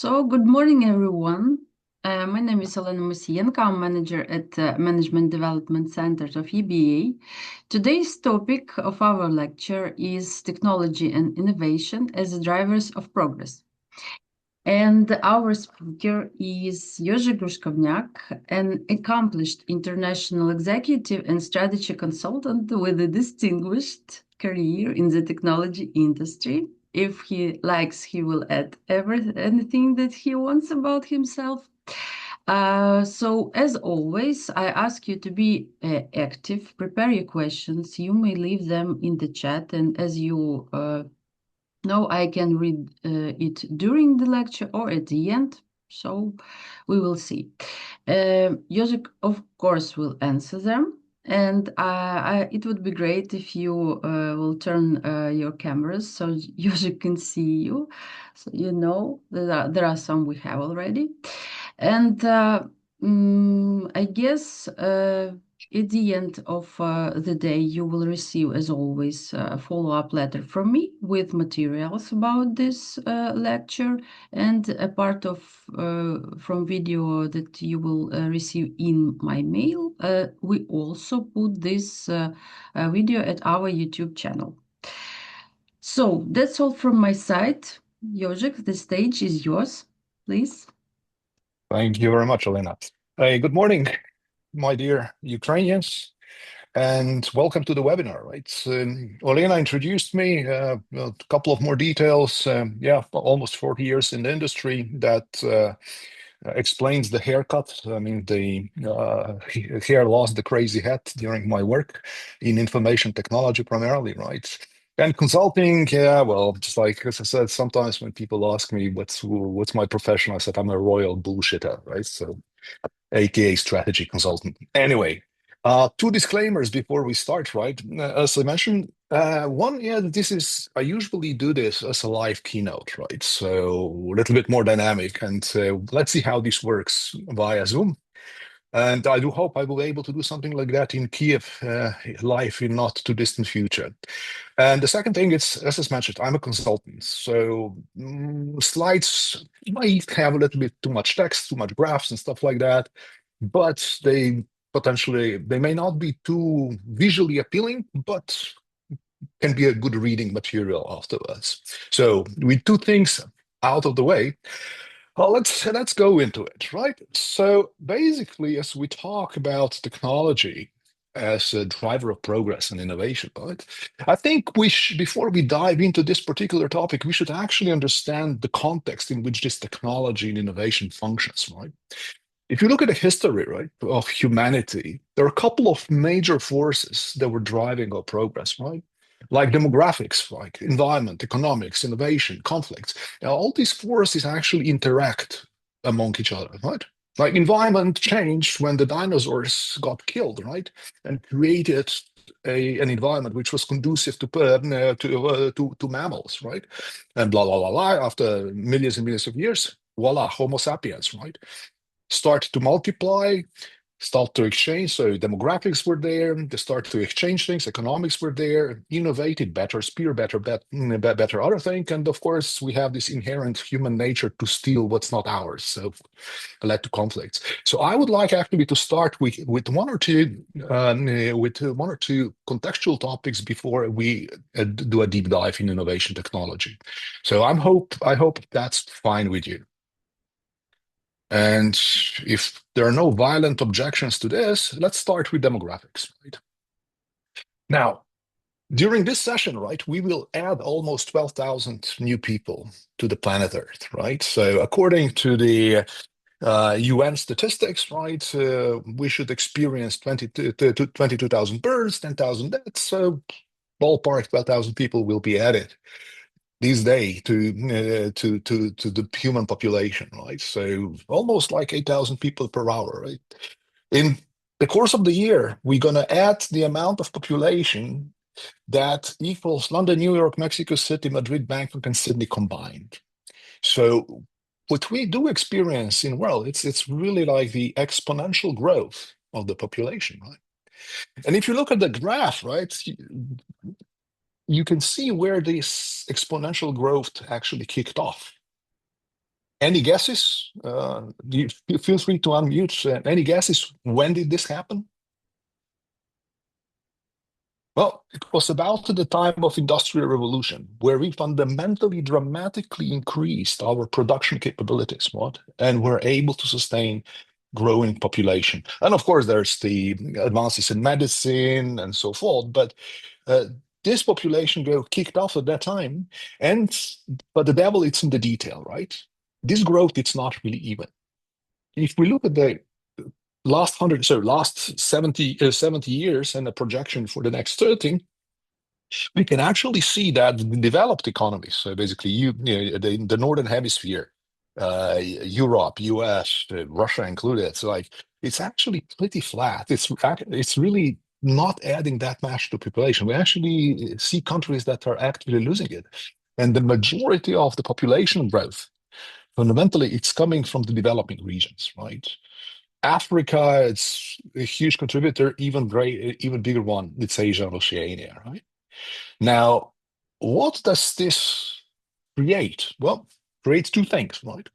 Good morning, everyone. My name is Elena Mosienko. I'm manager at Management Development Centers of EBA. Today's topic of our lecture is technology and innovation as drivers of progress. And our speaker is Jože Gruškovňák, an accomplished international executive and strategy consultant with a distinguished career in the technology industry. If he likes, he will add anything that he wants about himself. So as always, I ask you to be active, prepare your questions. You may leave them in the chat, and as you know, I can read it during the lecture or at the end, so we will see. Jože, of course, will answer them. And it would be great if you will turn your cameras so Jože can see you. So you know there are some we have already. And I guess at the end of the day, you will receive, as always, a follow-up letter from me with materials about this lecture and a part of from video that you will receive in my mail. We also put this video at our YouTube channel. So that's all from my side. Jože, the stage is yours, please. Thank you very much, Elena. Good morning, my dear Ukrainians, and welcome to the webinar. Elena introduced me, a couple of more details. Almost 40 years in the industry. That explains the haircut. I mean, the hair lost the crazy hat during my work in information technology primarily, right? And consulting, just like as I said, sometimes when people ask me what's my profession, I said I'm a royal bullshitter, right? So, AKA strategy consultant. Anyway, two disclaimers before we start, right? As I mentioned, one, I usually do this as a live keynote, right? So a little bit more dynamic, and let's see how this works via Zoom. And I do hope I will be able to do something like that in Kiev live in not too distant future. And the second thing is, as I mentioned, I'm a consultant. So slides might have a little bit too much text, too much graphs and stuff like that, but they may not be too visually appealing, but can be a good reading material afterwards. So with two things out of the way, well, let's go into it, right? So basically, as we talk about technology as a driver of progress and innovation, right? I think before we dive into this particular topic, we should actually understand the context in which this technology and innovation functions, right? If you look at the history, right, of humanity, there are a couple of major forces that were driving our progress, right? Like demographics, like environment, economics, innovation, conflicts. Now, all these forces actually interact among each other, right? Like environment changed when the dinosaurs got killed, right? And created an environment which was conducive to mammals, right? And blah, blah, blah, blah. After millions and millions of years, voila, Homo sapiens, right? Start to multiply, start to exchange. So demographics were there, they start to exchange things, economics were there, innovated better, spear better other thing. And of course, we have this inherent human nature to steal what's not ours. So led to conflicts. So I would like actually to start with one or two contextual topics before we do a deep dive in innovation technology. So I hope that's fine with you. And if there are no violent objections to this, let's start with demographics, right? Now, during this session, right, we will add almost 12,000 new people to the planet Earth, right? So according to the UN statistics, right, we should experience 22,000 births, 10,000 deaths, so ballpark 12,000 people will be added these days to the human population, right? So almost like 8,000 people per hour, right? In the course of the year, we're going to add the amount of population that equals London, New York, Mexico City, Madrid, Bangkok, and Sydney combined. So what we do experience in the world, it's really like the exponential growth of the population, right? And if you look at the graph, right, you can see where this exponential growth actually kicked off. Any guesses? Feel free to unmute. Any guesses? When did this happen? Well, it was about the time of Industrial Revolution, where we fundamentally, dramatically increased our production capabilities, what? And were able to sustain growing population. And of course, there's the advances in medicine and so forth, but this population growth kicked off at that time. But the devil, it's in the detail, right? This growth, it's not really even. If we look at the last 70 years and the projection for the next 30, we can actually see that the developed economies, so basically the Northern Hemisphere, Europe, US, Russia included, so like it's actually pretty flat. It's really not adding that much to population. We actually see countries that are actively losing it. And the majority of the population growth, fundamentally, it's coming from the developing regions, right? Africa, it's a huge contributor, even bigger one, it's Asia and Oceania, right? Now, what does this create? Well, creates two things, right?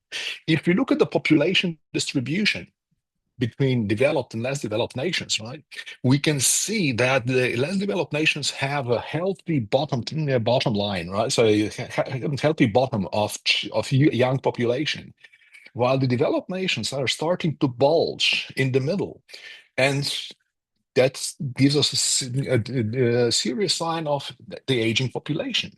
If you look at the population distribution between developed and less developed nations, right, we can see that the less developed nations have a healthy bottom line, right? So a healthy bottom of young population, while the developed nations are starting to bulge in the middle. And that gives us a serious sign of the aging population.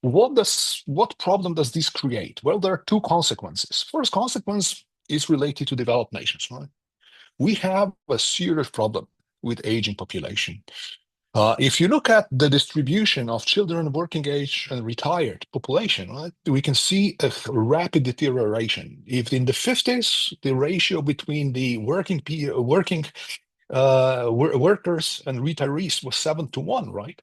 What problem does this create? Well, there are two consequences. First consequence is related to developed nations, right? We have a serious problem with aging population. If you look at the distribution of children, working age, and retired population, right, we can see a rapid deterioration. If in the 50s, the ratio between the working workers and retirees was 7-1, right?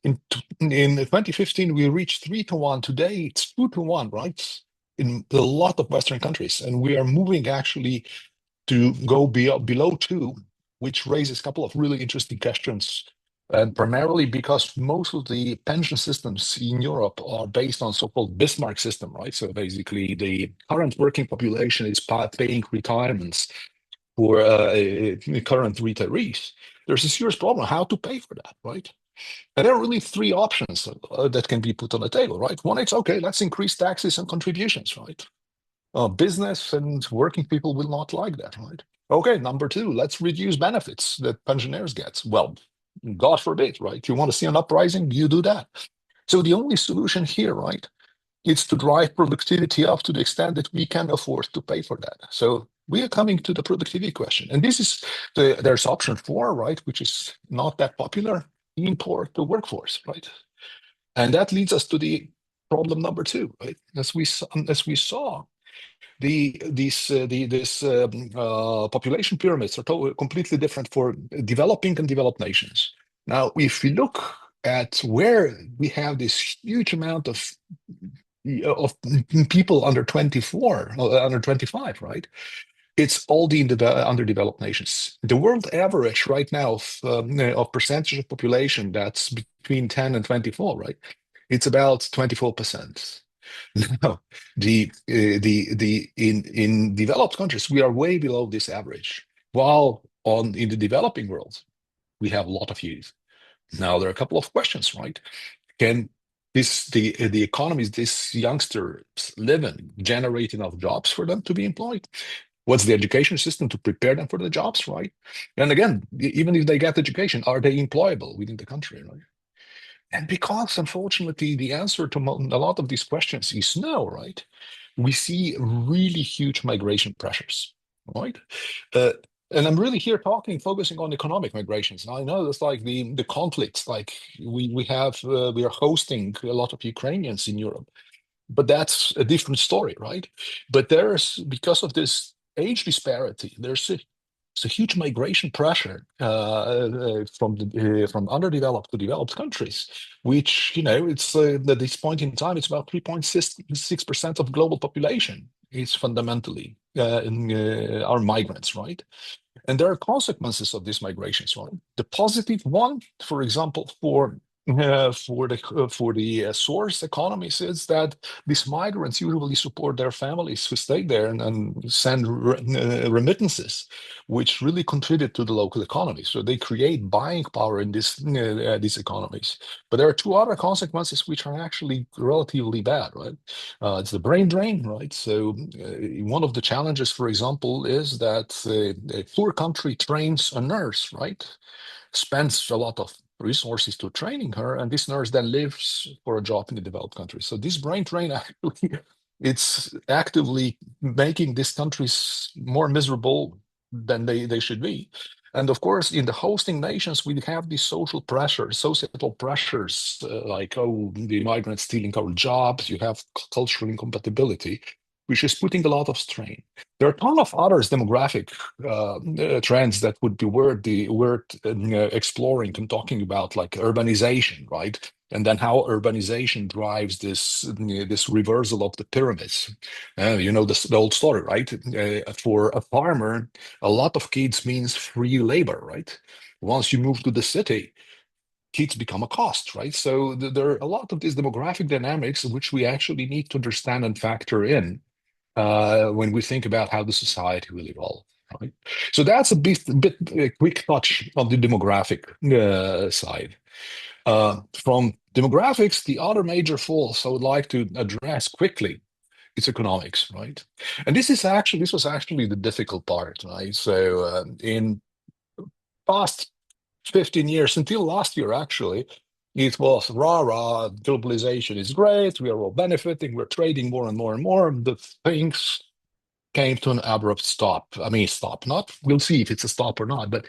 In 2015, we reached 3-1. Today, it's 2-1, right? In a lot of Western countries, and we are moving actually to go below 2, which raises a couple of really interesting questions. And primarily because most of the pension systems in Europe are based on so-called Bismarck system, right? So basically, the current working population is paying retirements for current retirees. There's a serious problem how to pay for that, right? And there are really three options that can be put on the table, right? One, it's okay, let's increase taxes and contributions, right? Business and working people will not like that, right? Okay, number two, let's reduce benefits that pensioners get. Well, God forbid, right? You want to see an uprising, you do that. So the only solution here, right, is to drive productivity up to the extent that we can afford to pay for that. So we are coming to the productivity question. And this is there's option 4, right, which is not that popular, import the workforce, right? And that leads us to the problem number 2, right? As we saw, these population pyramids are completely different for developing and developed nations. Now, if we look at where we have this huge amount of people under 24, under 25, right? It's all the underdeveloped nations. The world average right now of percentage of population that's between 10 and 24, right? It's about 24%. Now, in developed countries, we are way below this average. While in the developing world, we have a lot of youth. Now, there are a couple of questions, right? Can the economies these youngsters live in generate enough jobs for them to be employed? What's the education system to prepare them for the jobs, right? And again, even if they get education, are they employable within the country, right? And because, unfortunately, the answer to a lot of these questions is no, right? We see really huge migration pressures, right? And I'm really here focusing on economic migrations. And I know that's like the conflicts, like we are hosting a lot of Ukrainians in Europe, but that's a different story, right? But because of this age disparity, there's a huge migration pressure from underdeveloped to developed countries, which, it's at this point in time, it's about 3.6% of global population is fundamentally are migrants, right? And there are consequences of these migrations, right? The positive one, for example, for for the source economies is that these migrants usually support their families who stay there and send remittances, which really contribute to the local economy. So they create buying power in these economies. But there are two other consequences which are actually relatively bad, right? It's the brain drain, right? So one of the challenges, for example, is that a poor country trains a nurse, right? Spends a lot of resources to training her, and this nurse then lives for a job in the developed countries. So this brain drain actually, it's actively making these countries more miserable than they should be. And of course, in the hosting nations, we have these social pressures, societal pressures, like, oh, the migrants stealing our jobs, you have cultural incompatibility, which is putting a lot of strain. There are a ton of others demographic trends that would be worth exploring and talking about, like urbanization, right? And then how urbanization drives this reversal of the pyramids. The old story, right? For a farmer, a lot of kids means free labor, right? Once you move to the city, kids become a cost, right? So there are a lot of these demographic dynamics which we actually need to understand and factor in when we think about how the society will evolve. Right? So that's a quick touch on the demographic side. From demographics, the other major force I would like to address quickly is economics, right? And this was actually the difficult part, right? So in past 15 years, until last year, actually, it was rah, globalization is great, we are all benefiting, we're trading more and more and more. The things came to an abrupt stop. I mean, stop, not, we'll see if it's a stop or not, but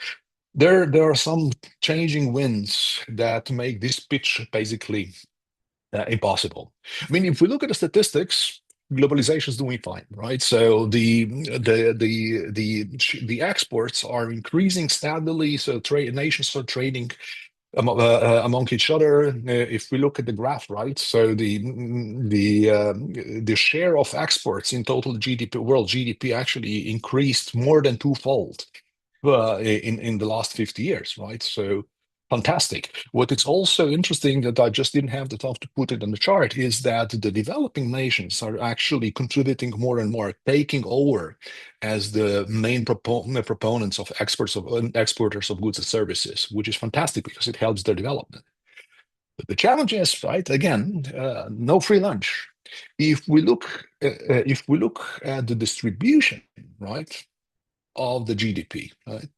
there are some changing winds that make this pitch basically impossible. I mean, if we look at the statistics, globalization is doing fine, right? So the exports are increasing steadily. So nations are trading among each other. If we look at the graph, right? So the share of exports in total GDP, world GDP, actually increased more than twofold in the last 50 years, right? So fantastic. What is also interesting that I just didn't have the time to put it on the chart is that the developing nations are actually contributing more and more, taking over as the main proponents of exporters of goods and services, which is fantastic because it helps their development. But the challenge is, right, again, no free lunch. If we look at the distribution, right, of the GDP, right?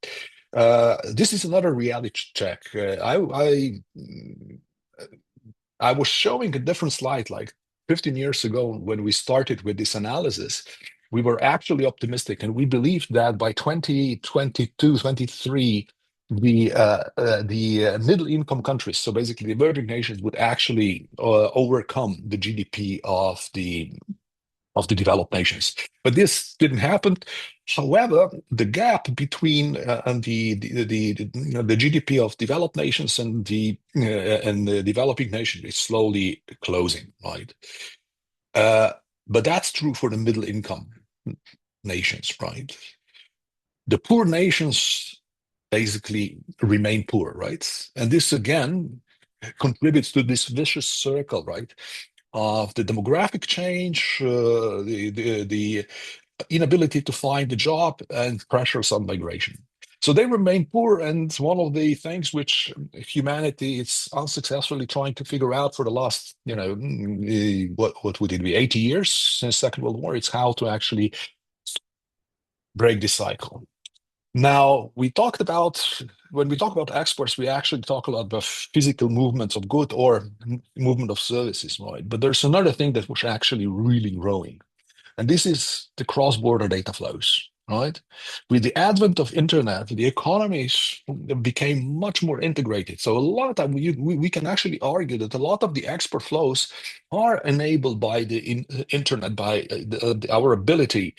This is another reality check. I was showing a different slide like 15 years ago when we started with this analysis. We were actually optimistic, and we believed that by 2022, 23, the middle income countries, so basically the emerging nations, would actually overcome the GDP of the developed nations. But this didn't happen. However, the gap between the GDP of developed nations and the developing nation is slowly closing, right? But that's true for the middle income nations, right? The poor nations basically remain poor, right? And this again contributes to this vicious circle, right? Of the demographic change, the inability to find a job, and pressures on migration. So they remain poor, and one of the things which humanity is unsuccessfully trying to figure out for the last, what would it be, 80 years since Second World War, it's how to actually break this cycle. Now, when we talk about exports, we actually talk a lot about physical movements of goods or movement of services, right? But there's another thing that was actually really growing, and this is the cross-border data flows, right? With the advent of internet, the economies became much more integrated. So a lot of time we can actually argue that a lot of the export flows are enabled by the internet, by our ability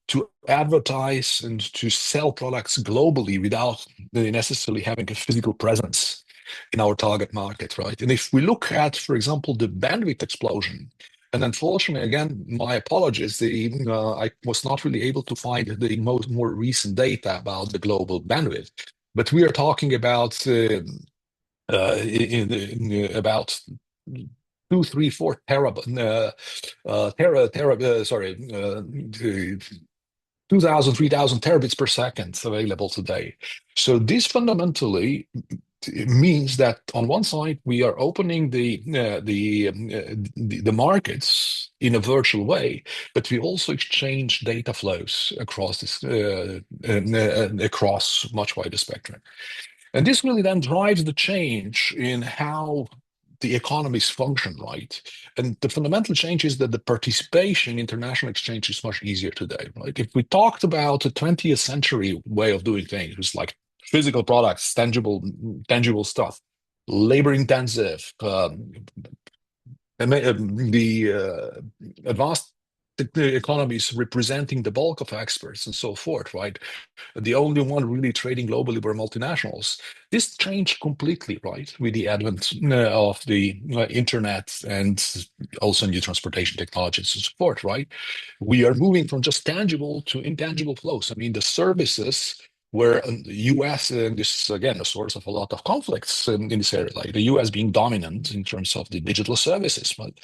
to advertise and to sell products globally without necessarily having a physical presence in our target market, right? And if we look at, for example, the bandwidth explosion, and unfortunately, again, my apologies, I was not really able to find the more recent data about the global bandwidth, but we are talking about about 2, 3, 4 2,000, 3,000 terabits per second available today. So this fundamentally means that on one side we are opening the markets in a virtual way, but we also exchange data flows across this across much wider spectrum. And this really then drives the change in how the economies function, right? And the fundamental change is that the participation in international exchange is much easier today, right? If we talked about the 20th century way of doing things, it was like physical products, tangible stuff, labor intensive, the advanced economies representing the bulk of experts and so forth, right? The only one really trading globally were multinationals. This changed completely, right, with the advent of the internet and also new transportation technologies and so forth, right? We are moving from just tangible to intangible flows. I mean, the services where the US, and this is again a source of a lot of conflicts in this area, like the US being dominant in terms of the digital services, right?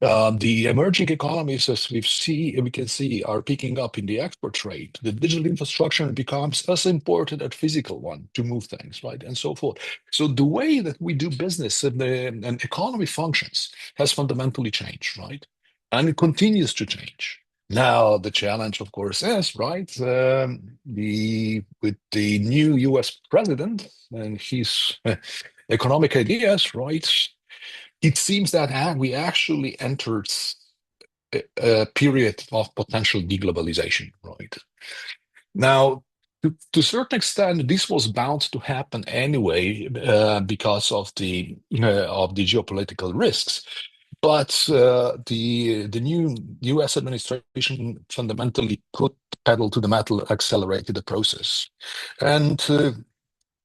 The emerging economies, as we can see, are picking up in the export trade. The digital infrastructure becomes as important as physical one to move things, right, and so forth. So the way that we do business and economy functions has fundamentally changed, right, and it continues to change. Now the challenge, of course, is right with the new U.S. president and his economic ideas, right. It seems that we actually entered a period of potential deglobalization, right? Now, to a certain extent, this was bound to happen anyway because of the geopolitical risks. But the new U.S. administration fundamentally put pedal to the metal, accelerated the process, and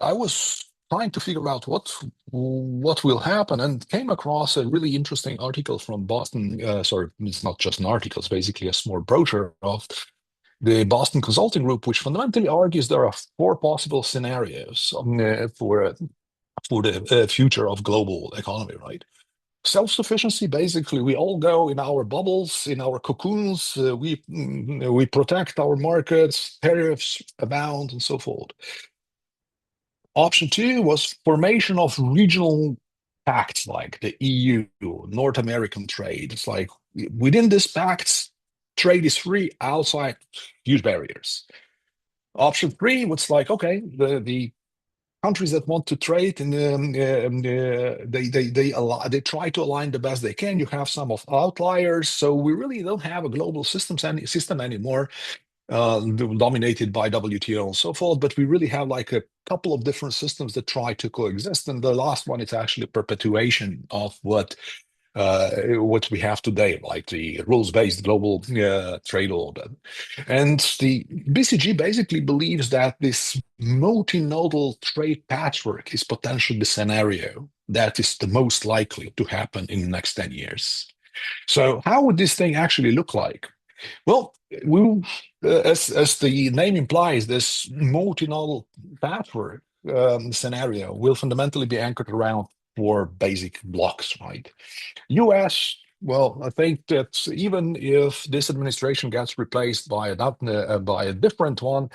I was trying to figure out what will happen, and came across a really interesting article from Boston. Sorry, it's not just an article; it's basically a small brochure of the Boston Consulting Group, which fundamentally argues there are 4 possible scenarios for the future of global economy. Right. Self-sufficiency, basically, we all go in our bubbles, in our cocoons, we protect our markets, tariffs abound, and so forth. Option 2 was formation of regional pacts like the EU, North American trade. It's like within this pact, trade is free, outside, huge barriers. Option 3 was like, okay, the countries that want to trade and they try to align the best they can. You have some of outliers, so we really don't have a global system anymore, dominated by WTO and so forth. But we really have like a couple of different systems that try to coexist, and the last one is actually a perpetuation of what we have today, like the rules-based global trade order. And the BCG basically believes that this multinodal trade patchwork is potentially the scenario that is the most likely to happen in the next 10 years. So how would this thing actually look like? Well, as the name implies, this multinodal patchwork scenario will fundamentally be anchored around 4 basic blocks, right? US, well, I think that even if this administration gets replaced by a different one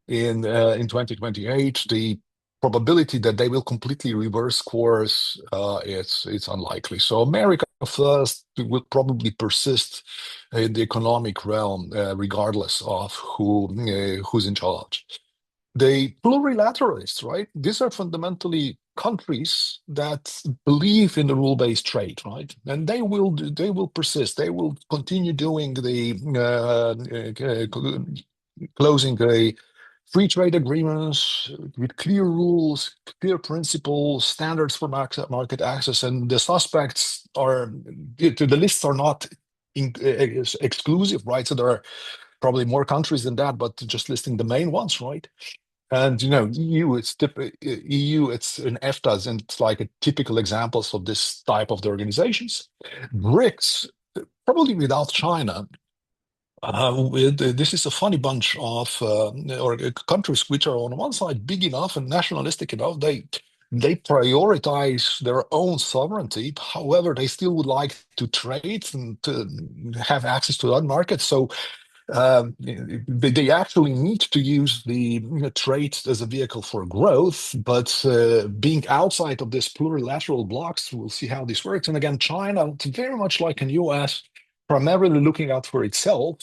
in 2028, the probability that they will completely reverse course it's unlikely. So America first will probably persist in the economic realm regardless of who's in charge. The plurilateralists, right? These are fundamentally countries that believe in the rule-based trade, right? And they will persist. They will continue doing the closing the free trade agreements with clear rules, clear principles, standards for market access, and the suspects the lists are not exclusive, right? So there are probably more countries than that, but just listing the main ones, right? And EU, it's in EFTAs, and it's like a typical examples of this type of the organizations. BRICS, probably without China. This is a funny bunch of countries which are on one side big enough and nationalistic enough. they prioritize their own sovereignty. However, they still would like to trade and to have access to other markets. So they actually need to use the trade as a vehicle for growth, but being outside of this plurilateral blocks, we'll see how this works. And again, China, it's very much like in US, primarily looking out for itself,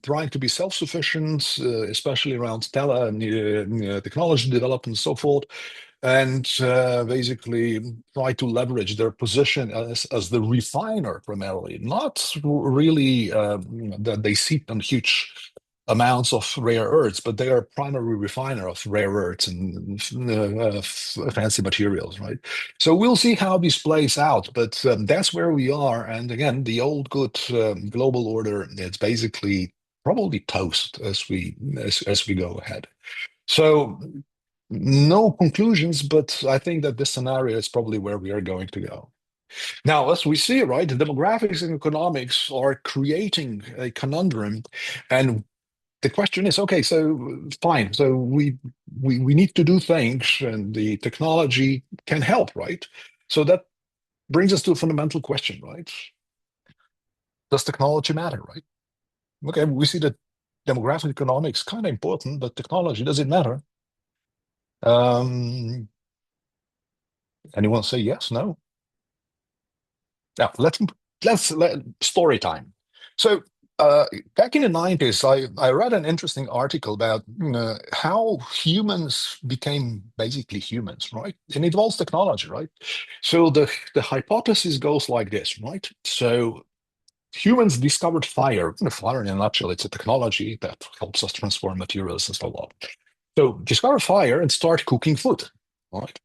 trying to be self-sufficient, especially around tele and technology development and so forth, and basically try to leverage their position as the refiner primarily, not really that they sit on huge amounts of rare earths, but they are a primary refiner of rare earths and fancy materials, right? So we'll see how this plays out, but that's where we are. And again, the old good global order, it's basically probably toast as we go ahead. So no conclusions, but I think that this scenario is probably where we are going to go. Now, as we see, right, the demographics and economics are creating a conundrum, and the question is, okay, so fine, so we need to do things, and the technology can help, right? So that brings us to a fundamental question, right? Does technology matter, right? Okay, we see that demographic economics kind of important, but technology, does it matter? Anyone say yes, no? Now, let's story time. So back in the 90s, I read an interesting article about how humans became basically humans, right? And it involves technology, right? So the hypothesis goes like this, right? So humans discovered fire. Fire in a nutshell, it's a technology that helps us transform materials and so on. So discover fire and start cooking food, right?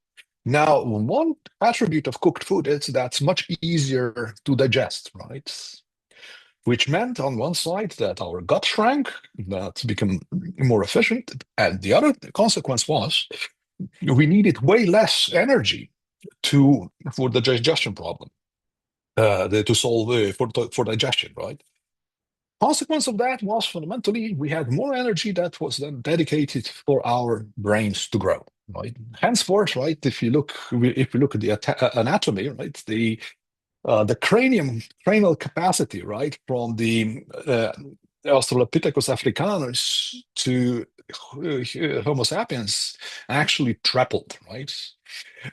Now, one attribute of cooked food is that's much easier to digest, right? Which meant on one side that our gut shrank, that became more efficient, and the other consequence was we needed way less energy for the digestion problem, to solve for digestion, right? Consequence of that was fundamentally we had more energy that was then dedicated for our brains to grow, right? Henceforth, right, if you look at the anatomy, right, the cranial capacity, right, from the Australopithecus africanus to Homo sapiens actually tripled, right?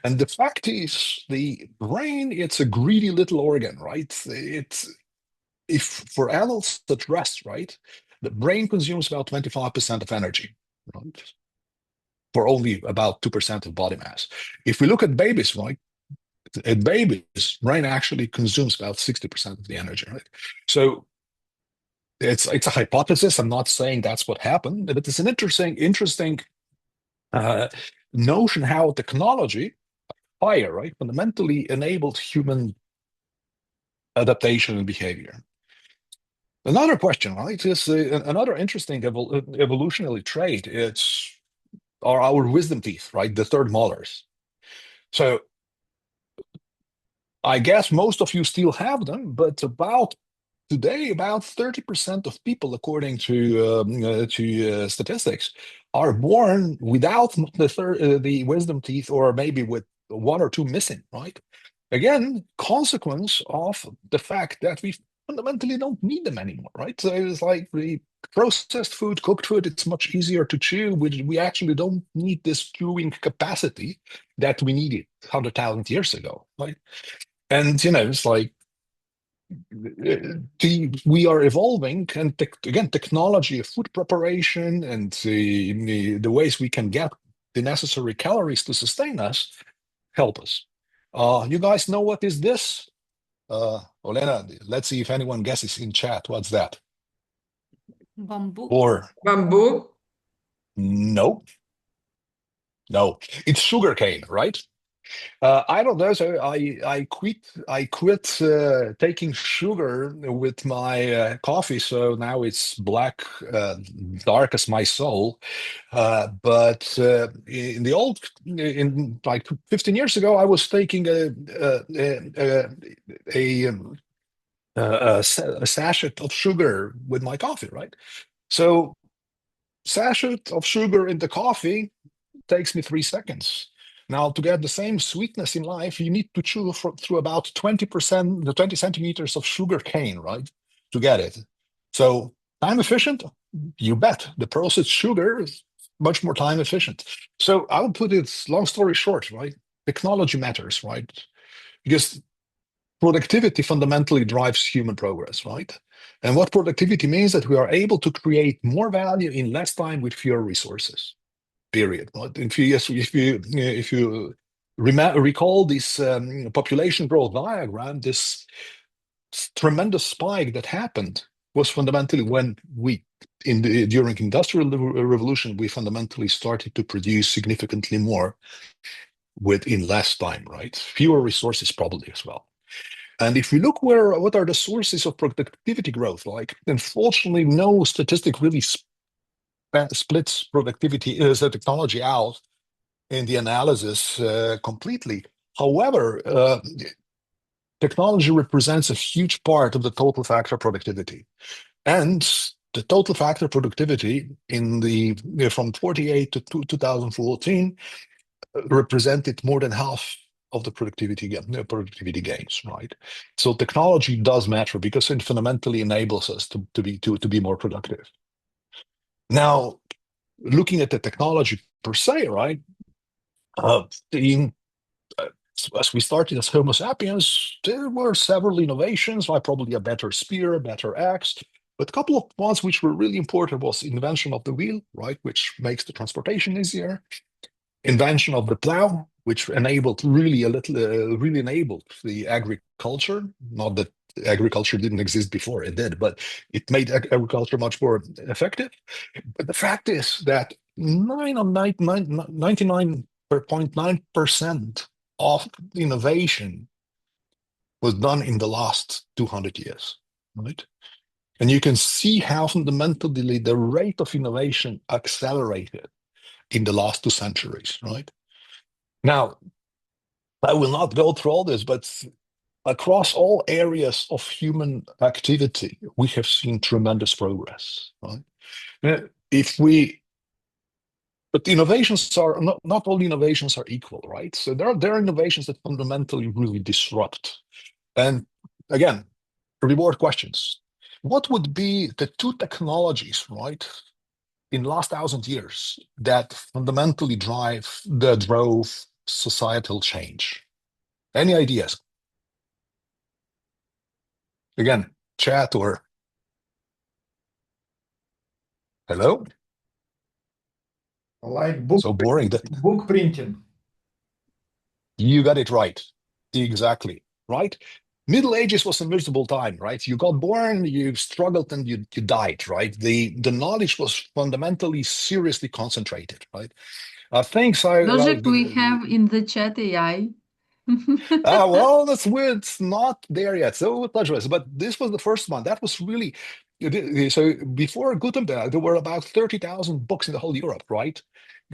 And the fact is, the brain, it's a greedy little organ, right? If for adults at rest, right, the brain consumes about 25% of energy, right, for only about 2% of body mass. If we look at babies, right, at babies, brain actually consumes about 60% of the energy, right? So it's a hypothesis. I'm not saying that's what happened, but it's an interesting notion how technology, fire, right, fundamentally enabled human adaptation and behavior. Another question, right, is another interesting evolutionary trait. Are our wisdom teeth, right, the third molars. So I guess most of you still have them, but today, about 30% of people, according to statistics, are born without the wisdom teeth, or maybe with one or two missing, right? Again, consequence of the fact that we fundamentally don't need them anymore, right? So it's like the processed food, cooked food, it's much easier to chew. We actually don't need this chewing capacity that we needed 100,000 years ago, right? And, it's like, we are evolving, and again, technology of food preparation and the ways we can get the necessary calories to sustain us help us. You guys know what is this? Olena, let's see if anyone guesses in chat. What's that? Bamboo. Or Bamboo. no, it's sugarcane, right? I don't know. So I quit taking sugar with my coffee. So now it's black, dark as my soul. But in like 15 years ago, I was taking a sachet of sugar with my coffee, right? So sachet of sugar in the coffee takes me 3 seconds. Now, to get the same sweetness in life, you need to chew through about 20%, the 20 centimeters of sugar cane, right, to get it. So time efficient, you bet. The processed sugar is much more time efficient. So I would put it, long story short, right, technology matters, right, because productivity fundamentally drives human progress, right? And what productivity means that we are able to create more value in less time with fewer resources. Period. Right? If you recall this population growth diagram, this tremendous spike that happened was fundamentally when during Industrial Revolution, we fundamentally started to produce significantly more within less time, right? Fewer resources probably as well. And if we look what are the sources of productivity growth like, unfortunately, no statistic really splits productivity as a technology out in the analysis completely. However, technology represents a huge part of the total factor productivity. And the total factor productivity from 48 to 2014 represented more than half of the productivity gains, right? So technology does matter because it fundamentally enables us to be more productive. Now, looking at the technology per se, right? As we started as Homo sapiens, there were several innovations, like probably a better spear, a better axe, but a couple of ones which were really important was invention of the wheel, right, which makes the transportation easier. Invention of the plow, which really enabled the agriculture. Not that agriculture didn't exist before, it did, but it made agriculture much more effective. But the fact is that 99.9% of innovation was done in the last 200 years, right? And you can see how fundamentally the rate of innovation accelerated in the last 2 centuries, right? Now, I will not go through all this, but across all areas of human activity, we have seen tremendous progress, right? But innovations are not all innovations are equal, right? So there are innovations that fundamentally really disrupt. And again, reward questions. What would be the 2 technologies, right, in the last 1,000 years that fundamentally drove societal change? Any ideas? Again, chat or hello? Like book, So boring. book printing. You got it right. Exactly, right? Middle Ages was a miserable time, right? You got born, you struggled, and you died, right? The knowledge was fundamentally seriously concentrated, right? Things Logic we have in the chat AI. Well, that's weird. It's not there yet. So but this was the first one. That was really so. Before Gutenberg, there were about 30,000 books in the whole Europe, right?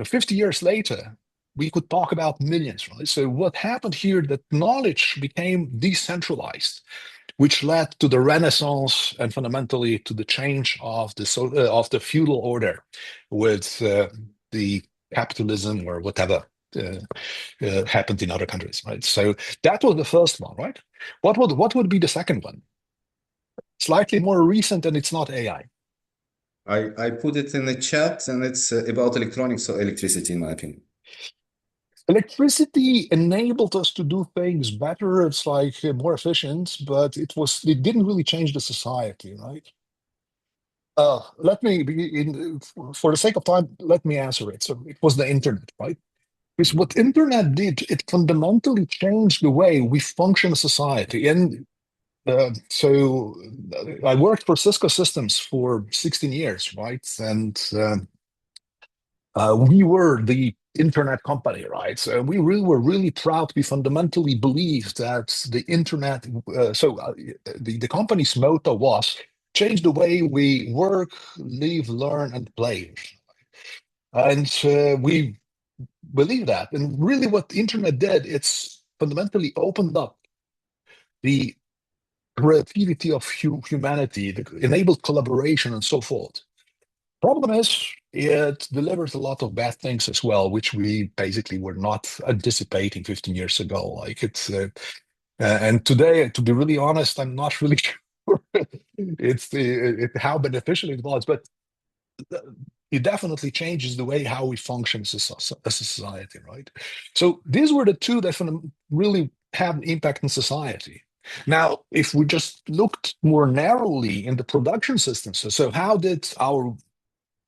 50 years later, we could talk about millions, right? So what happened here? That knowledge became decentralized, which led to the Renaissance and fundamentally to the change of the feudal order with the capitalism or whatever. Happened in other countries, right? So that was the first one, right? What would be the second one? Slightly more recent, and it's not AI. I put it in the chat, and it's about electronics or electricity, in my opinion. Electricity enabled us to do things better. It's like more efficient, but it didn't really change the society, right? Let me, for the sake of time, let me answer it. So it was the internet, right? Because what internet did, it fundamentally changed the way we function as society. And so I worked for Cisco Systems for 16 years, right? And we were the internet company, right? So we were really proud. We fundamentally believed that the internet, the company's motto was change the way we work, live, learn, and play. And we believe that. And really what the internet did, it's fundamentally opened up the creativity of humanity, enabled collaboration and so forth. Problem is, it delivers a lot of bad things as well, which we basically were not anticipating 15 years ago. Like and today, to be really honest, I'm not really sure how beneficial it was, but it definitely changes the way how we function as a society, right? So these were the two that really have an impact on society. Now, if we just looked more narrowly in the production systems, so how did our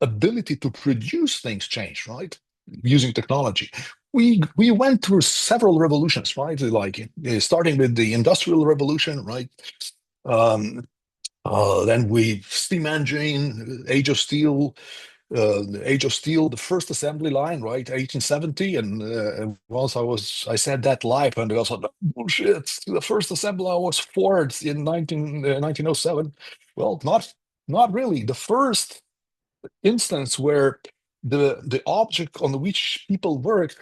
ability to produce things change, right? Using technology. We went through several revolutions, right? Like starting with the Industrial Revolution, right? Then we steam engine, Age of Steel, the first assembly line, right, 1870, and once I said that live, and they also thought, bullshit, the first assembly line was Ford in 1907. Well, not really. The first instance where the object on which people worked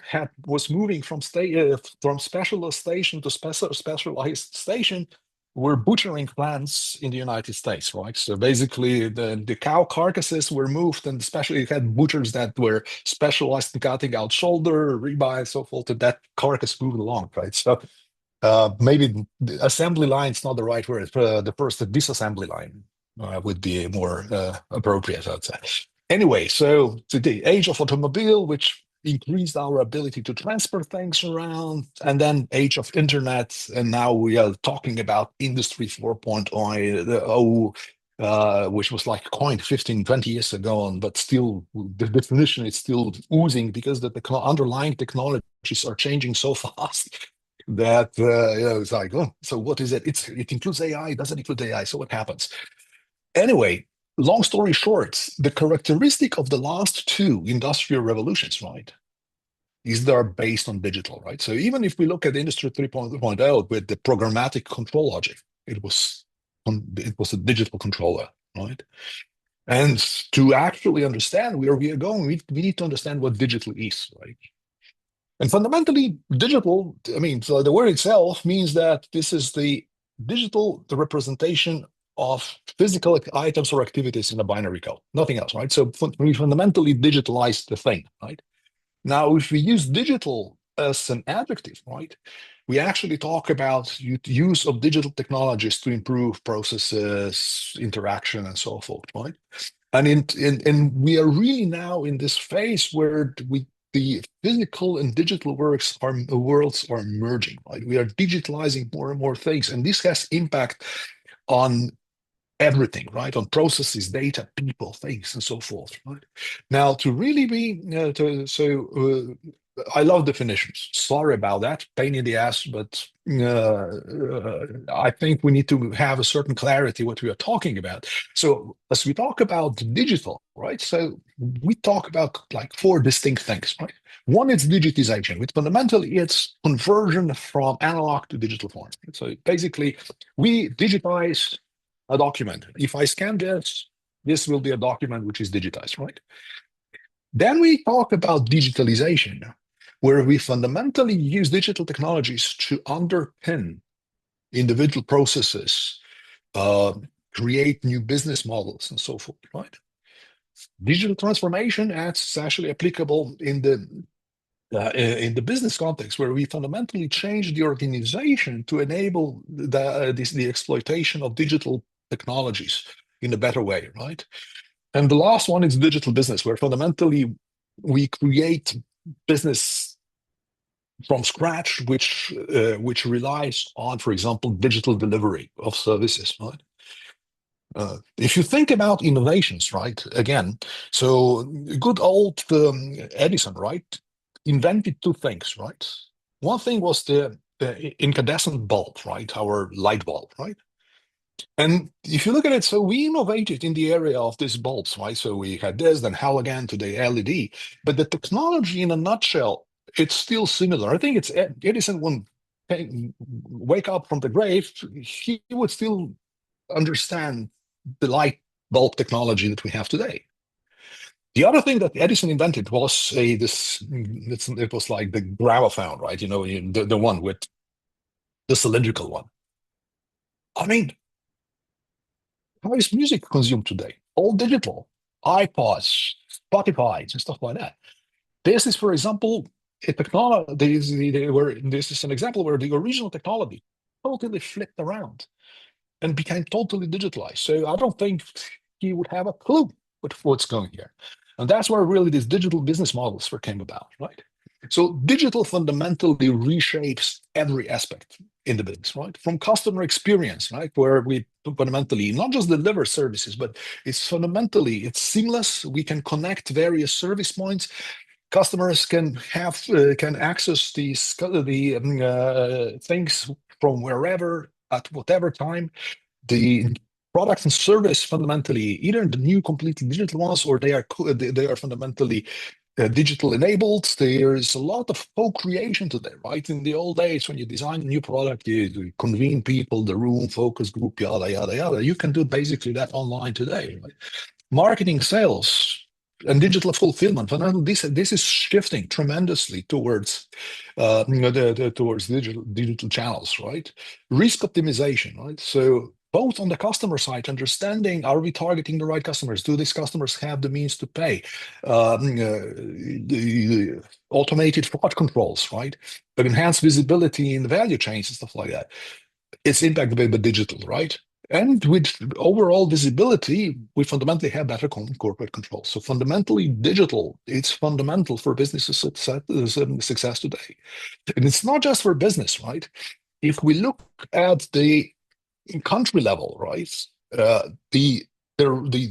was moving from specialist station to specialized station were butchering plants in the United States, right? So basically the cow carcasses were moved, and especially you had butchers that were specialized in cutting out shoulder, ribeye, and so forth, and that carcass moved along, right? So maybe the assembly line is not the right word. The first disassembly line would be more appropriate, I'd say. Anyway, so to the age of automobile, which increased our ability to transfer things around, and then age of internet, and now we are talking about industry 4.0, which was like coined 15, 20 years ago, but still the definition is still oozing because the underlying technologies are changing so fast that it's like, oh, so what is it? It includes AI, doesn't include AI, so what happens? Anyway, long story short, the characteristic of the last two industrial revolutions, right, is they're based on digital, right? So even if we look at Industry 3.0 with the programmatic control logic, it was a digital controller, right? And to actually understand where we are going, we need to understand what digital is, right? And fundamentally, digital, I mean, so the word itself means that this is the representation of physical items or activities in a binary code, nothing else, right? So we fundamentally digitalize the thing, right? Now, if we use digital as an adjective, right, we actually talk about use of digital technologies to improve processes, interaction, and so forth, right? And we are really now in this phase where the physical and digital worlds are merging, right? We are digitalizing more and more things, and this has impact on everything, right? On processes, data, people, things, and so forth, right? Now, to really be, I love definitions. Sorry about that, pain in the ass, but I think we need to have a certain clarity what we are talking about. So as we talk about digital, right? So we talk about like four distinct things, right? One is digitization, which fundamentally it's conversion from analog to digital form. So basically, we digitize a document. If I scan this will be a document which is digitized, right? Then we talk about digitalization, where we fundamentally use digital technologies to underpin individual processes, create new business models, and so forth, right? Digital transformation is actually applicable in the business context, where we fundamentally change the organization to enable the exploitation of digital technologies in a better way, right? And the last one is digital business, where fundamentally we create business from scratch, which relies on, for example, digital delivery of services, right? If you think about innovations, right? Again, so good old Edison, right, invented two things, right? One thing was the incandescent bulb, right? Our light bulb, right? And if you look at it, so we innovated in the area of these bulbs, right? So we had this, then halogen to the LED, but the technology in a nutshell, it's still similar. I think it's Edison wouldn't wake up from the grave, he would still understand the light bulb technology that we have today. The other thing that Edison invented was it was like the gramophone, right? You know, the one with the cylindrical one. I mean, how is music consumed today? All digital. iPods, Spotify and stuff like that. This is, for example, a technology. This is an example where the original technology totally flipped around and became totally digitalized. So I don't think he would have a clue what's going here. And that's where really these digital business models came about, right? So digital fundamentally reshapes every aspect in the business, right? From customer experience, right? Where we fundamentally not just deliver services, but it's seamless. We can connect various service points. Customers can access the things from wherever at whatever time. The product and service fundamentally either the new completely digital ones or they are fundamentally digital enabled. There is a lot of co-creation today, right? In the old days, when you design a new product, you convene people, the room, focus group, yada yada yada. You can do basically that online today, right? Marketing, sales, and digital fulfillment. This is shifting tremendously towards towards digital channels, right? Risk optimization, right? So both on the customer side, understanding, are we targeting the right customers? Do these customers have the means to pay? The automated fraud controls, right? Enhanced visibility in the value chains and stuff like that. It's impacted by the digital, right? And with overall visibility, we fundamentally have better corporate control. So fundamentally digital, it's fundamental for business success today. And it's not just for business, right? If we look at the country level, right, the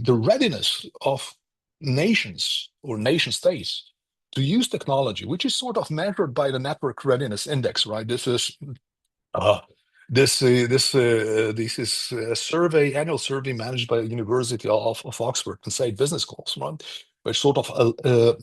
readiness of nations or nation states to use technology, which is sort of measured by the Network Readiness Index, right? This is this is a survey, annual survey managed by the University of Oxford and SAP Business Schools, right? Which sort of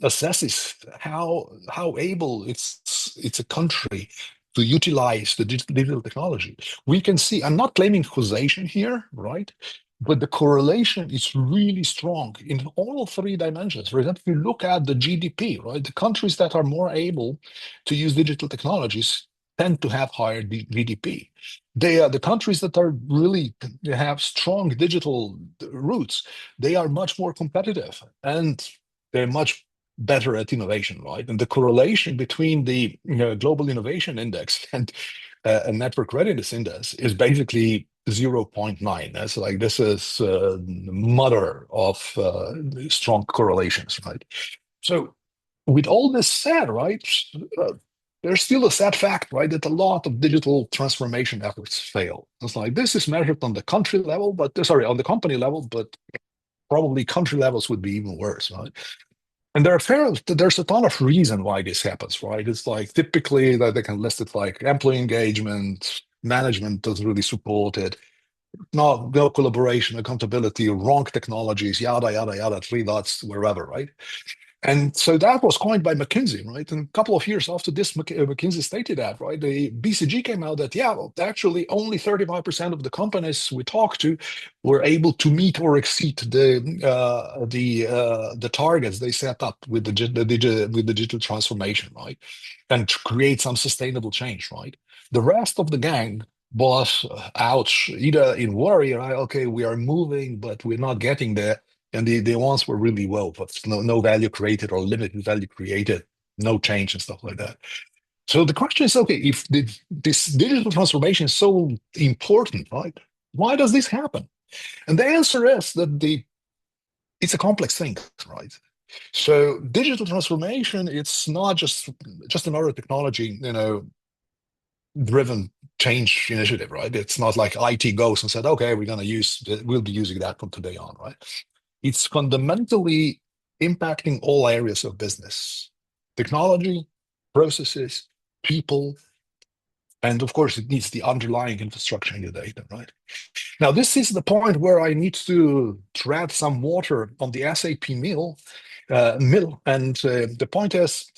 assesses how able it's a country to utilize the digital technology. We can see, I'm not claiming causation here, right? But the correlation is really strong in all three dimensions. For example, if you look at the GDP, right? The countries that are more able to use digital technologies tend to have higher GDP. They are the countries that are really have strong digital roots. They are much more competitive and they're much better at innovation, right? And the correlation between the Global Innovation Index and a Network Readiness Index is basically 0.9. That's like, this is the mother of strong correlations, right? So with all this said, right, there's still a sad fact, right, that a lot of digital transformation efforts fail. It's like, this is measured on the country level, on the company level, but probably country levels would be even worse, right? And there's a ton of reason why this happens, right? It's like typically that they can list it like employee engagement, management doesn't really support it, no collaboration, accountability, wrong technologies, yada, yada, yada, 3 dots, wherever, right? And so that was coined by McKinsey, right? And a couple of years after this, McKinsey stated that, right? The BCG came out that, actually only 35% of the companies we talked to were able to meet or exceed the targets they set up with the digital transformation, right? And to create some sustainable change, right? The rest of the gang was out either in worry, right? Okay, we are moving, but we're not getting there. And the ones were really well, but no value created or limited value created, no change and stuff like that. So the question is, okay, if this digital transformation is so important, right? Why does this happen? And the answer is that it's a complex thing, right? So digital transformation, it's not just another technology, driven change initiative, right? It's not like IT goes and said, okay, we'll be using that from today on, right? It's fundamentally impacting all areas of business: technology, processes, people, and of course, it needs the underlying infrastructure in the data, right? Now, this is the point where I need to tread some water on the SAP mill, and the point is,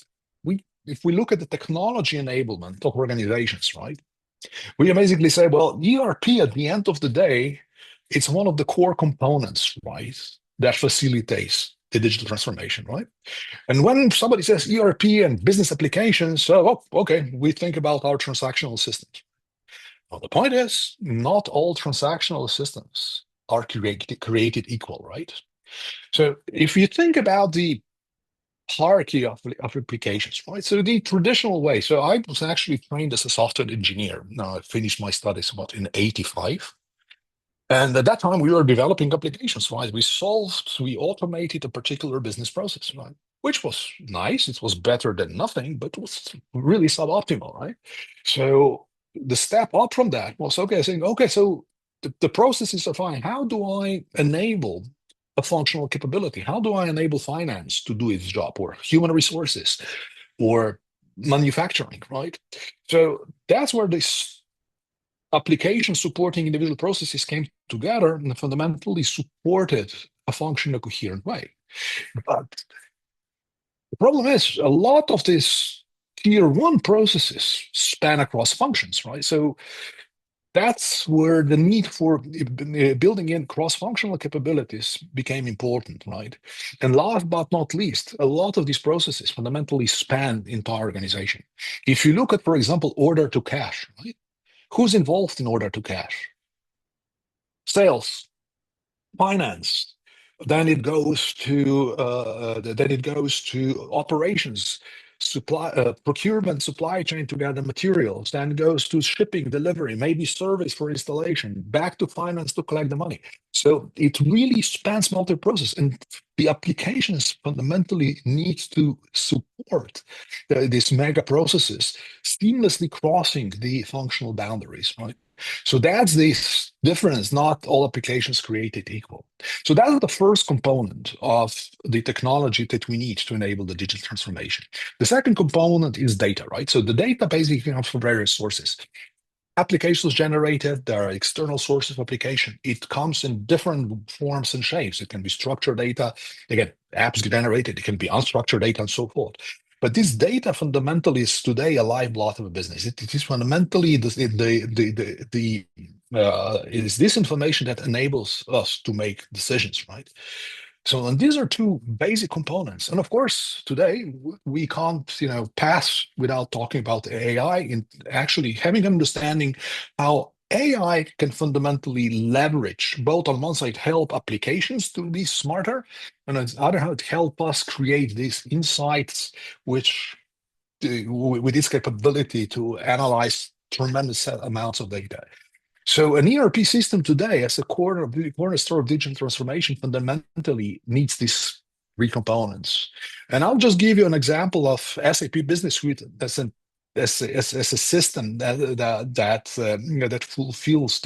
if we look at the technology enablement of organizations, right, we basically say, well, ERP at the end of the day, it's one of the core components, right, that facilitates the digital transformation, right? And when somebody says ERP and business applications, okay, we think about our transactional systems. Well, the point is, not all transactional systems are created equal, right? So if you think about the hierarchy of applications, right? So the traditional way, so I was actually trained as a software engineer. Now I finished my studies about in 85. And at that time we were developing applications, right? We automated a particular business process, right? Which was nice. It was better than nothing, but it was really suboptimal, right? So the step up from that was, okay, saying, okay, so the processes are fine. How do I enable a functional capability? How do I enable finance to do its job, or human resources, or manufacturing, right? So that's where this application supporting individual processes came together and fundamentally supported a function in a coherent way. But the problem is a lot of these tier one processes span across functions, right? So that's where the need for building in cross-functional capabilities became important, right? And last but not least, a lot of these processes fundamentally span the entire organization. If you look at, for example, order to cash, right? Who's involved in order to cash? Sales, finance. Then it goes to operations, procurement, supply chain to gather materials. Then goes to shipping, delivery, maybe service for installation. Back to finance to collect the money. So it really spans multi-process, and the applications fundamentally need to support these mega processes, seamlessly crossing the functional boundaries, right? So that's the difference. Not all applications created equal. So that's the first component of the technology that we need to enable the digital transformation. The second component is data, right? So the data basically comes from various sources. Applications generated, there are external sources of application. It comes in different forms and shapes. It can be structured data, again, apps generated, it can be unstructured data and so forth. But this data fundamentally is today a lifeblood of a business. It is fundamentally it is this information that enables us to make decisions, right? So, and these are two basic components. And of course, today we can't, pass without talking about AI and actually having an understanding how AI can fundamentally leverage, both on one side, help applications to be smarter, and on the other hand, help us create these insights, which with this capability to analyze tremendous amounts of data. So an ERP system today, as a cornerstone of digital transformation, fundamentally needs these three components. And I'll just give you an example of SAP Business Suite as a system that fulfills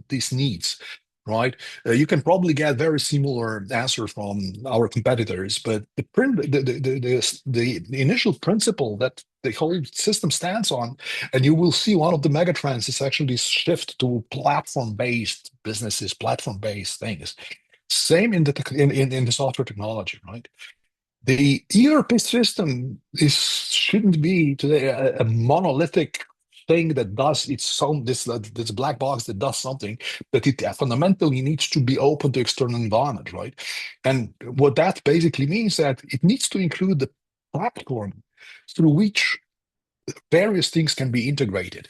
these needs, right? You can probably get very similar answer from our competitors, but the initial principle that the whole system stands on, and you will see one of the megatrends is actually this shift to platform-based businesses, platform-based things. Same in the software technology, right? The ERP system shouldn't be today a monolithic thing that does its own, this black box that does something, but it fundamentally needs to be open to external environment, right? And what that basically means that it needs to include the platform through which various things can be integrated,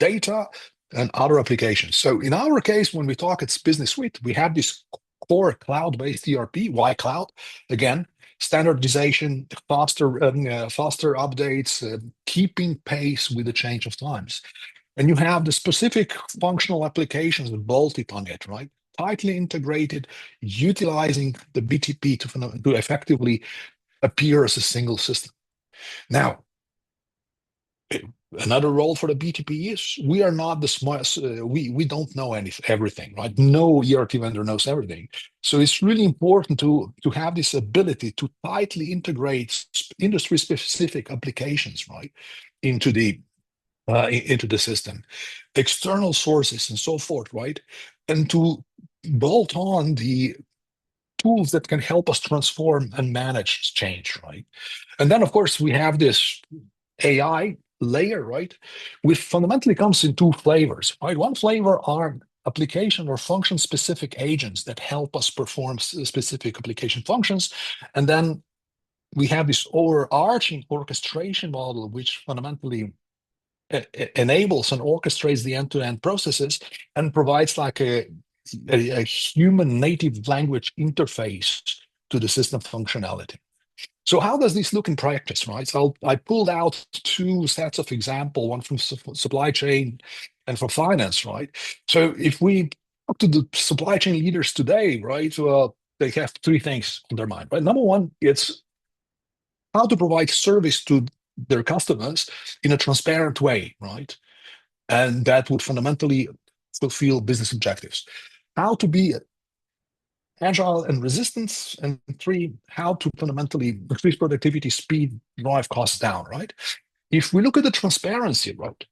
data and other applications. So in our case, when we talk it's Business Suite, we have this core cloud-based ERP. Why cloud? Again, standardization, faster updates, keeping pace with the change of times. And you have the specific functional applications bolted on it, right? Tightly integrated, utilizing the BTP to effectively appear as a single system. Now, another role for the BTP is we are not the smartest. We don't know everything, right? No ERP vendor knows everything. So it's really important to have this ability to tightly integrate industry-specific applications, right, into the system, external sources and so forth, right, and to bolt on the tools that can help us transform and manage change, right? And then, of course, we have this AI layer, right, which fundamentally comes in two flavors, right? One flavor are application or function specific agents that help us perform specific application functions. And then we have this overarching orchestration model, which fundamentally enables and orchestrates the end-to-end processes and provides like a a human native language interface to the system functionality. So how does this look in practice, right? So I pulled out two sets of example, one from supply chain and from finance, right? So if we talk to the supply chain leaders today, right, they have three things on their mind, right? Number one, it's how to provide service to their customers in a transparent way, right? And that would fundamentally fulfill business objectives. How to be agile and resistance, and three, how to fundamentally increase productivity, speed, drive costs down, right? If we look at the transparency, right,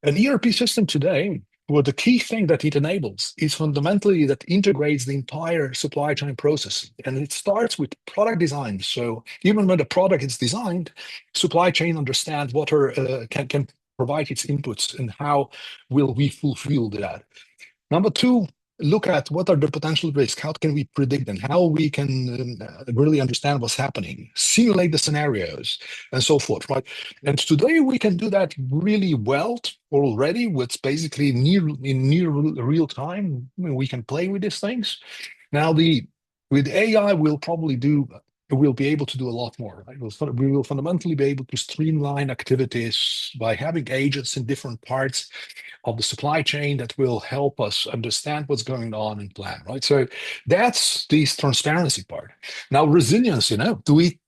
an ERP system today, well, the key thing that it enables is fundamentally that integrates the entire supply chain process. And it starts with product design. So even when the product is designed, supply chain understands what can provide its inputs and how will we fulfill that. Number two, look at what are the potential risks, how can we predict them, how we can really understand what's happening, simulate the scenarios, and so forth, right? And today we can do that really well already with basically near real time. We can play with these things. Now, with AI, we'll be able to do a lot more, right? We will fundamentally be able to streamline activities by having agents in different parts of the supply chain that will help us understand what's going on and plan, right? So that's the transparency part. Now, resilience, when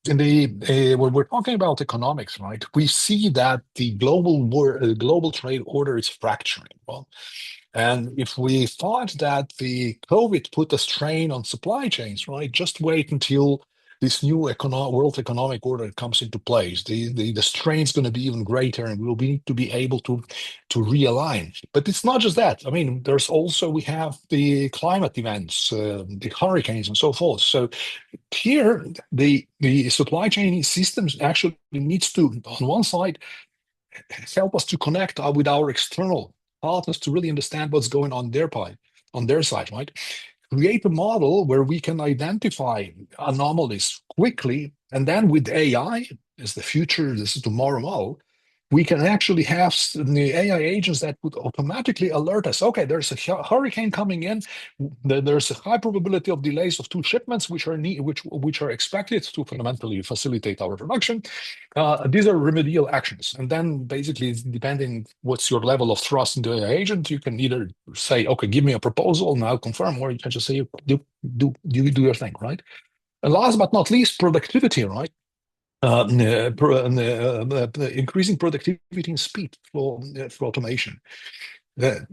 we're talking about economics, right? We see that the global trade order is fracturing. Well, and if we thought that the COVID put a strain on supply chains, right? Just wait until this new world economic order comes into place. The strain is going to be even greater, and we'll need to be able to realign. But it's not just that. I mean, we have the climate events, the hurricanes, and so forth. So here, the supply chain systems actually needs to, on one side, help us to connect with our external partners to really understand what's going on their side, right? Create a model where we can identify anomalies quickly, and then with AI as the future, this is tomorrow model, we can actually have the AI agents that would automatically alert us. Okay, there's a hurricane coming in. There's a high probability of delays of 2 shipments, which are expected to fundamentally facilitate our production. These are remedial actions, and then basically, depending what's your level of trust in the AI agent, you can either say, "Okay, give me a proposal, and I'll confirm," or you can just say, "Do your thing," right? And last but not least, productivity, right? Increasing productivity and speed for automation. The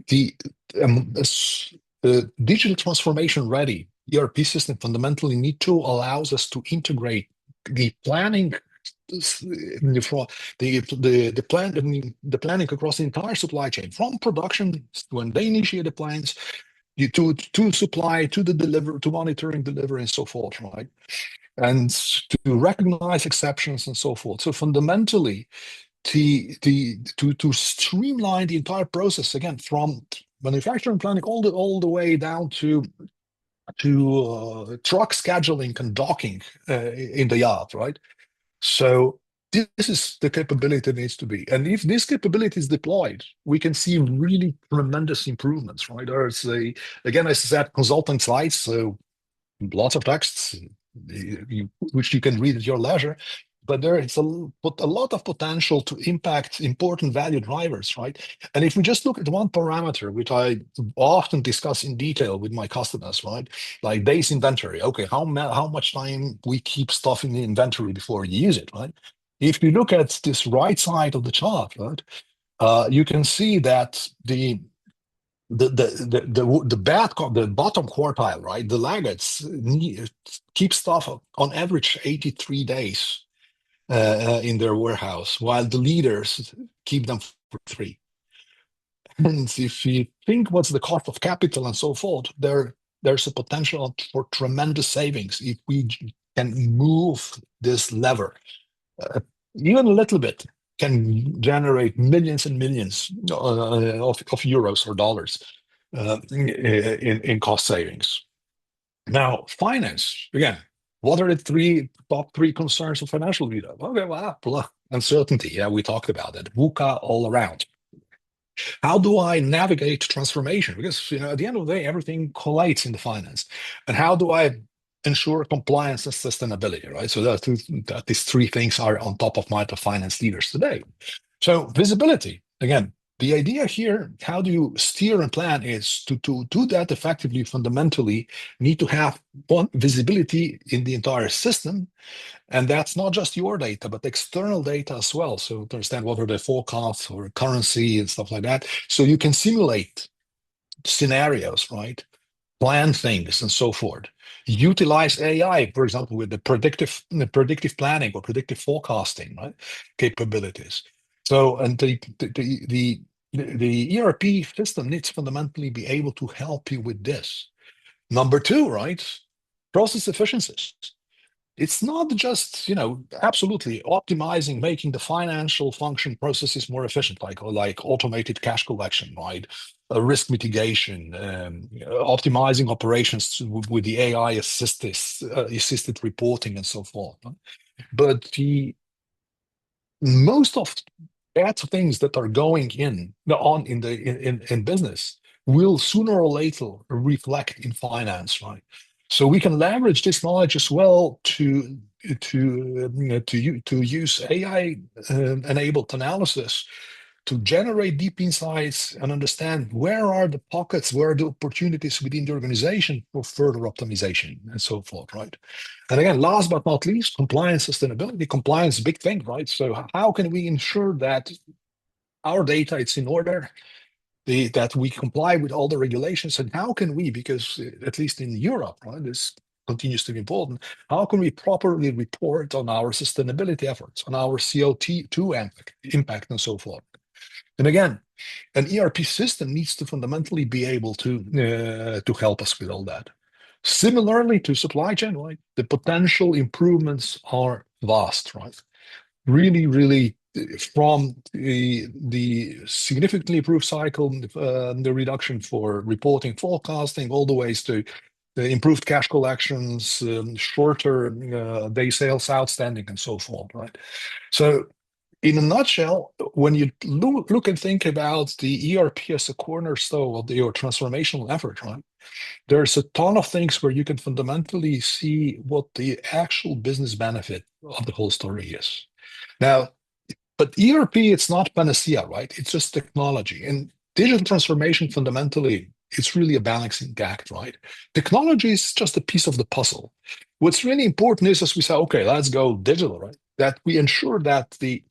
digital transformation ready ERP system fundamentally allows us to integrate the planning the planning across the entire supply chain, from production when they initiate the plans to supply, to the delivery, to monitoring delivery, and so forth, right? And to recognize exceptions and so forth. So fundamentally, to streamline the entire process, again, from manufacturing planning all the way down to truck scheduling and docking in the yard, right? So this is the capability it needs to be. And if this capability is deployed, we can see really tremendous improvements, right? There's again, as I said, consultant slides, so lots of texts, which you can read at your leisure, but there is a lot of potential to impact important value drivers, right? And if we just look at one parameter, which I often discuss in detail with my customers, right? Like days inventory. Okay, how much time we keep stuff in the inventory before you use it, right? If you look at this right side of the chart, right, you can see that the bottom quartile, right? The laggards keep stuff on average 83 days in their warehouse, while the leaders keep them for 3. And if you think what's the cost of capital and so forth, there's a potential for tremendous savings if we can move this lever. Even a little bit can generate millions and millions of euros or dollars in cost savings. Now, finance, again, what are the top three concerns of financial leader? Okay, well, uncertainty. Yeah, we talked about it. VUCA all around. How do I navigate transformation? Because at the end of the day, everything collates in the finance. And how do I ensure compliance and sustainability, right? So these three things are on top of mind of finance leaders today. So visibility, again, the idea here, how do you steer and plan, is to do that effectively, fundamentally, need to have one visibility in the entire system. And that's not just your data, but external data as well. So to understand what are the forecasts or currency and stuff like that. So you can simulate scenarios, right? Plan things and so forth. Utilize AI, for example, with the predictive planning or predictive forecasting, right? Capabilities. So, and the ERP system needs to fundamentally be able to help you with this. Number two, right? Process efficiencies. It's not just, absolutely optimizing, making the financial function processes more efficient, like automated cash collection, right? Risk mitigation, optimizing operations with the AI assisted reporting and so forth. Right? But most of that things that are going in business will sooner or later reflect in finance, right? So we can leverage this knowledge as well to use AI enabled analysis to generate deep insights and understand where are the pockets, where are the opportunities within the organization for further optimization and so forth, right? And again, last but not least, compliance, sustainability. Compliance, big thing, right? So how can we ensure that our data is in order, that we comply with all the regulations, and how can we, because at least in Europe, right, this continues to be important, how can we properly report on our sustainability efforts, on our CO2 impact and so forth? And again, an ERP system needs to fundamentally be able to help us with all that. Similarly to supply chain, right, the potential improvements are vast, right? Really, really, from the significantly improved cycle, the reduction for reporting, forecasting, all the ways to the improved cash collections, shorter day sales outstanding, and so forth, right? So in a nutshell, when you look and think about the ERP as a cornerstone of your transformational effort, right, there's a ton of things where you can fundamentally see what the actual business benefit of the whole story is. Now, but ERP, it's not panacea, right? It's just technology. And digital transformation, fundamentally, it's really a balancing act, right? Technology is just a piece of the puzzle. What's really important is, as we say, okay, let's go digital, right? That we ensure that the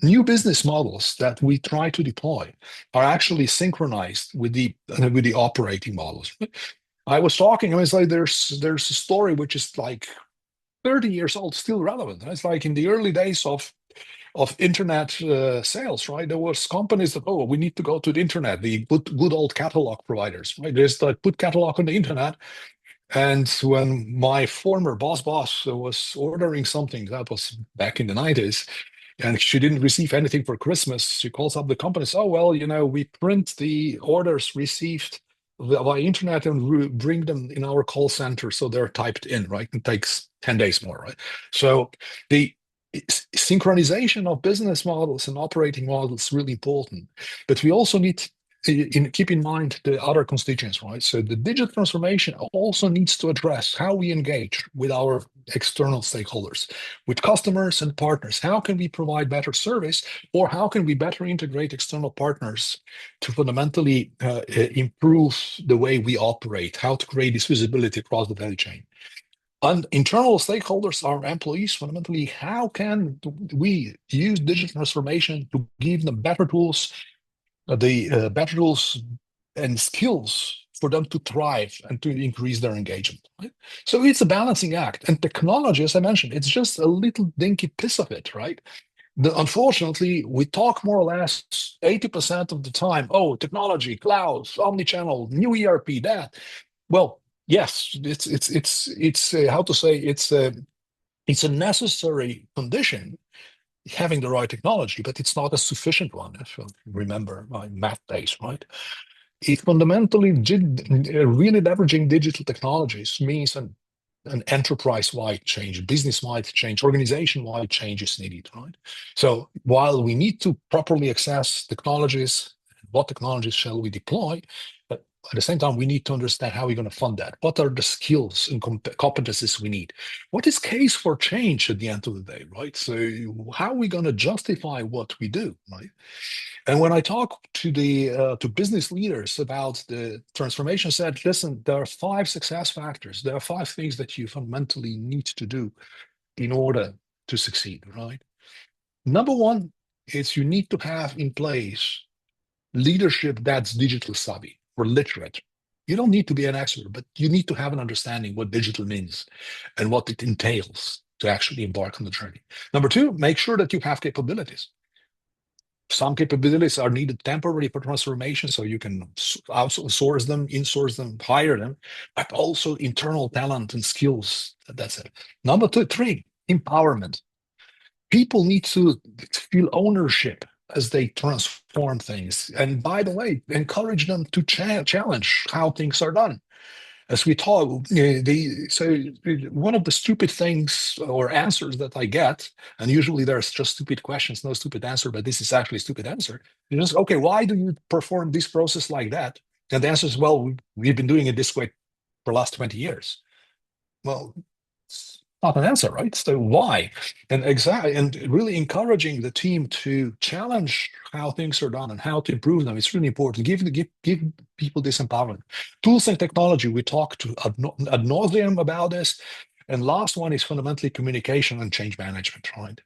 new business models that we try to deploy are actually synchronized with the operating models. I was talking, it's like there's a story which is like 30 years old, still relevant. It's like in the early days of internet sales, right? There was companies that, we need to go to the internet, the good old catalog providers, right? There's like put catalog on the internet. And when my former boss was ordering something, that was back in the 90s, and she didn't receive anything for Christmas, she calls up the company and says, we print the orders received via internet and bring them in our call center, so they're typed in, right? It takes 10 days more, right? So the synchronization of business models and operating models is really important, but we also need to keep in mind the other constituents, right? So the digital transformation also needs to address how we engage with our external stakeholders, with customers and partners. How can we provide better service, or how can we better integrate external partners to fundamentally improve the way we operate, how to create this visibility across the value chain? And internal stakeholders, our employees, fundamentally, how can we use digital transformation to give them better tools, better tools and skills for them to thrive and to increase their engagement, right? So it's a balancing act. And technology, as I mentioned, it's just a little dinky piece of it, right? Unfortunately, we talk more or less 80% of the time, technology, clouds, omnichannel, new ERP, that. Well, yes, it's how to say, it's a necessary condition, having the right technology, but it's not a sufficient one. If you remember my math days, right? It fundamentally really leveraging digital technologies means an enterprise-wide change, business-wide change, organization-wide change is needed, right? So while we need to properly access technologies, what technologies shall we deploy, but at the same time, we need to understand how we're going to fund that. What are the skills and competencies we need? What is case for change at the end of the day, right? So how are we going to justify what we do, right? And when I talk to to business leaders about the transformation, said, listen, there are 5 success factors. There are 5 things that you fundamentally need to do in order to succeed, right? Number 1 is you need to have in place leadership that's digital savvy or literate. You don't need to be an expert, but you need to have an understanding what digital means and what it entails to actually embark on the journey. Number 2, make sure that you have capabilities. Some capabilities are needed temporarily for transformation, so you can outsource them, insource them, hire them, but also internal talent and skills. That's it. Number 3, empowerment. People need to feel ownership as they transform things. And by the way, encourage them to challenge how things are done. As we talk, so one of the stupid things or answers that I get, and usually there's just stupid questions, no stupid answer, but this is actually a stupid answer. You just, okay, why do you perform this process like that? And the answer is, well, we've been doing it this way for the last 20 years. Well, it's not an answer, right? So why? And really encouraging the team to challenge how things are done and how to improve them. It's really important. Give people this empowerment. Tools and technology, we talked ad nauseum about this. And last one is fundamentally communication and change management, right?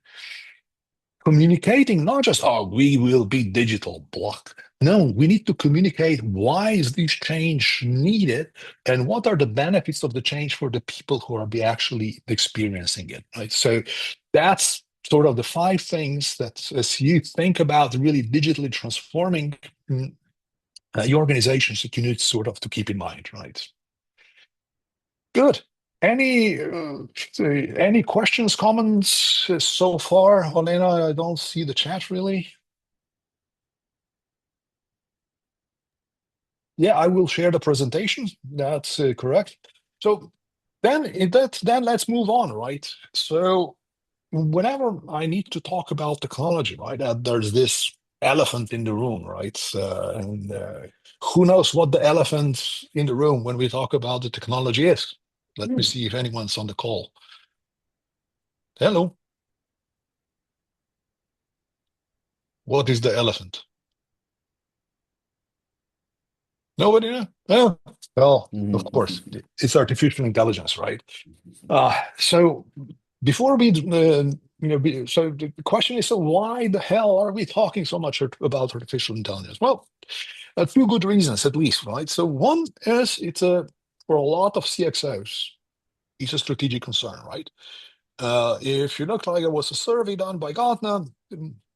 Communicating, not just, oh, we will be digital, block. No, we need to communicate why is this change needed and what are the benefits of the change for the people who are actually experiencing it, right? So that's sort of the 5 things that as you think about really digitally transforming your organizations that you need sort of to keep in mind, right? Good. Any questions, comments so far? Olena, I don't see the chat really. Yeah, I will share the presentation. That's correct. So then let's move on, right? So whenever I need to talk about technology, right, there's this elephant in the room, right? Who knows what the elephant in the room when we talk about the technology is? Let me see if anyone's on the call. Hello. What is the elephant? Nobody know? Oh, well, of course, it's artificial intelligence, right? So before we, so the question is, so why the hell are we talking so much about artificial intelligence? Well, 2 good reasons at least, right? So one is for a lot of CXOs, it's a strategic concern, right? If you look like it was a survey done by Gartner,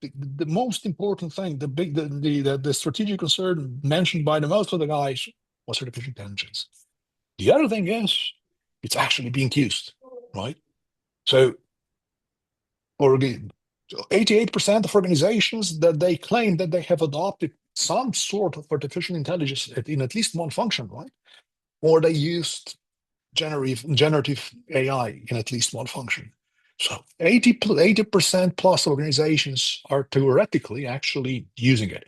the most important thing, the strategic concern mentioned by the most of the guys was artificial intelligence. The other thing is it's actually being used, right? So 88% of organizations that they claim that they have adopted some sort of artificial intelligence in at least one function, right? Or they used generative AI in at least one function. So 80% plus organizations are theoretically actually using it.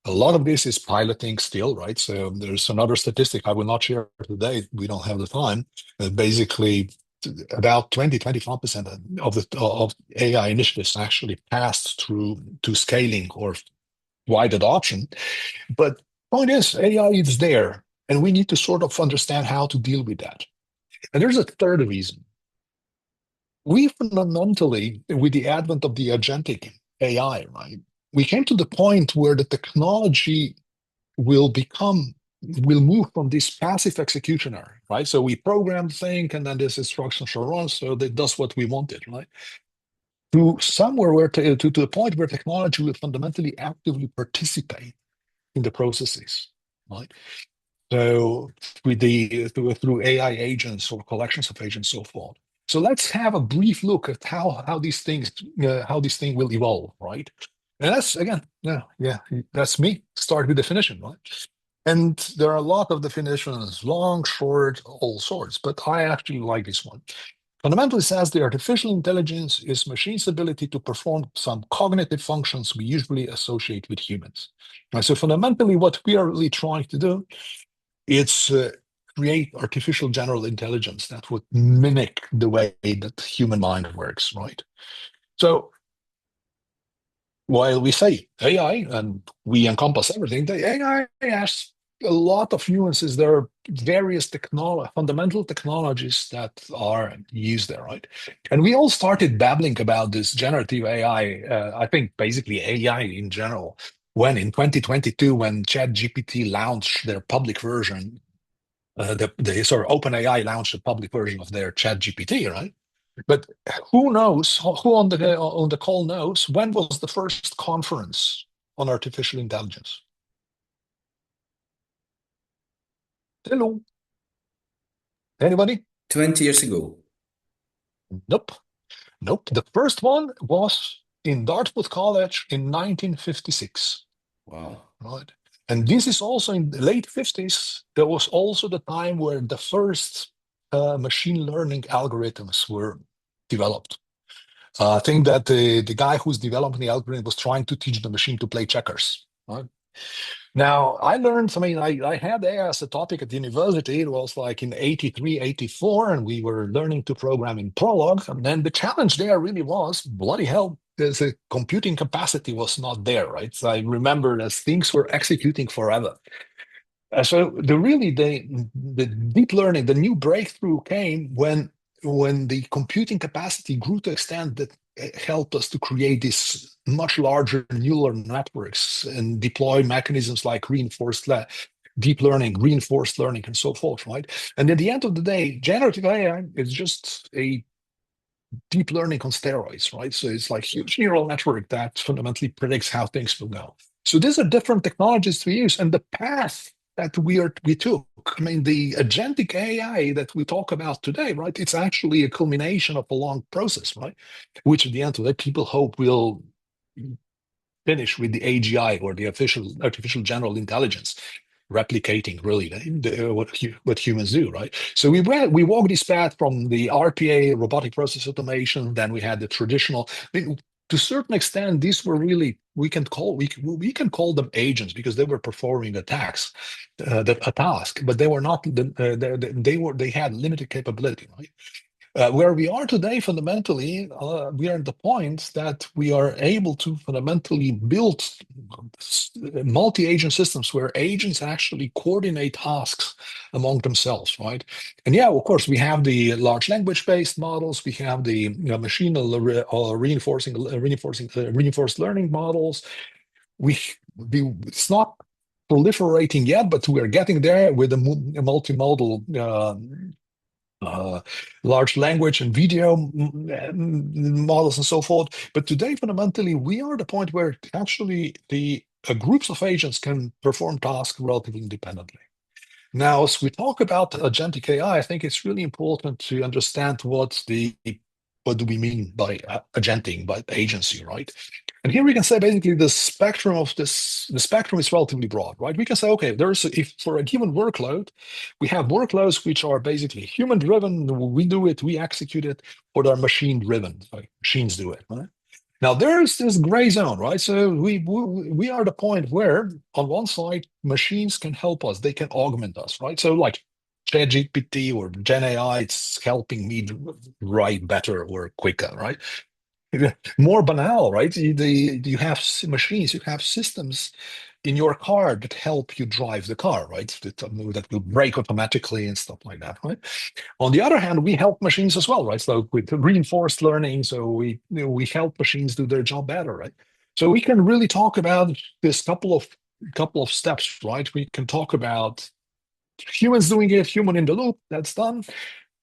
A lot of this is piloting still, right? So there's another statistic I will not share today. We don't have the time. Basically, about 25% of AI initiatives actually passed through to scaling or wide adoption. But point is, AI is there, and we need to sort of understand how to deal with that. And there's a third reason. We fundamentally, with the advent of the agentic AI, right, we came to the point where the technology will move from this passive executioner, right? So we program the thing, and then this instruction shall run, so that does what we wanted, right? To somewhere where to the point where technology will fundamentally actively participate in the processes, right? So through AI agents or collections of agents, so forth. So let's have a brief look at how these things will evolve, right? And that's again, that's me. Start with definition, right? And there are a lot of definitions, long, short, all sorts, but I actually like this one. fundamentally says the artificial intelligence is machine's ability to perform some cognitive functions we usually associate with humans. Right? So fundamentally, what we are really trying to do is create artificial general intelligence that would mimic the way that human mind works, right? So while we say AI and we encompass everything, the AI has a lot of nuances. There are various fundamental technologies that are used there, right? And we all started babbling about this generative AI, I think basically AI in general, when in 2022, when ChatGPT launched their public version, the sort of OpenAI launched a public version of their ChatGPT, right? But who knows, who on the call knows, when was the first conference on artificial intelligence? Hello? Anybody? 20 years ago. Nope. Nope. The first one was in Dartmouth College in 1956. Wow. Right. And this is also in the late 50s. There was also the time where the first machine learning algorithms were developed. I think that the guy who's developing the algorithm was trying to teach the machine to play checkers. Right? Now, I learned, I had AI as a topic at university. It was like in 83, 84, and we were learning to program in Prolog. And then the challenge there really was, bloody hell, the computing capacity was not there, right? So I remember as things were executing forever. So the deep learning, the new breakthrough came when the computing capacity grew to extent that it helped us to create these much larger neural networks and deploy mechanisms like deep learning, reinforced learning, and so forth, right? And at the end of the day, generative AI is just a deep learning on steroids, right? So it's like huge neural network that fundamentally predicts how things will go. So these are different technologies we use, and the path that we took. I mean, the agentic AI that we talk about today, right? It's actually a culmination of a long process, right? Which at the end of it, people hope will finish with the AGI, or the artificial general intelligence, replicating really what humans do, right? So we walked this path from the RPA, robotic process automation. Then we had the traditional. I mean, to a certain extent, these were really we can call them agents because they were performing a task, but they were not. They had limited capability, right? Where we are today, fundamentally, we are at the point that we are able to fundamentally build multi-agent systems where agents actually coordinate tasks among themselves, right? And yeah, of course, we have the large language-based models, we have the machine reinforced learning models. It's not proliferating yet, but we are getting there with the multimodal large language and video models and so forth. But today, fundamentally, we are at the point where actually the groups of agents can perform tasks relatively independently. Now, as we talk about agentic AI, I think it's really important to understand what do we mean by agenting, by agency, right? And here we can say basically the spectrum is relatively broad, right? We can say, okay, if for a given workload, we have workloads which are basically human-driven, we do it, we execute it, or they're machine-driven, like machines do it, right? Now there's this gray zone, right? So we are at the point where on one side, machines can help us, they can augment us, right? So like ChatGPT or Gen AI, it's helping me write better or quicker, right? More banal, right? You have machines, you have systems in your car that help you drive the car, right? That will brake automatically and stuff like that, right? On the other hand, we help machines as well, right? So with reinforced learning, so we help machines do their job better, right? So we can really talk about this couple of steps, right? We can talk about humans doing it, human in the loop, that's done.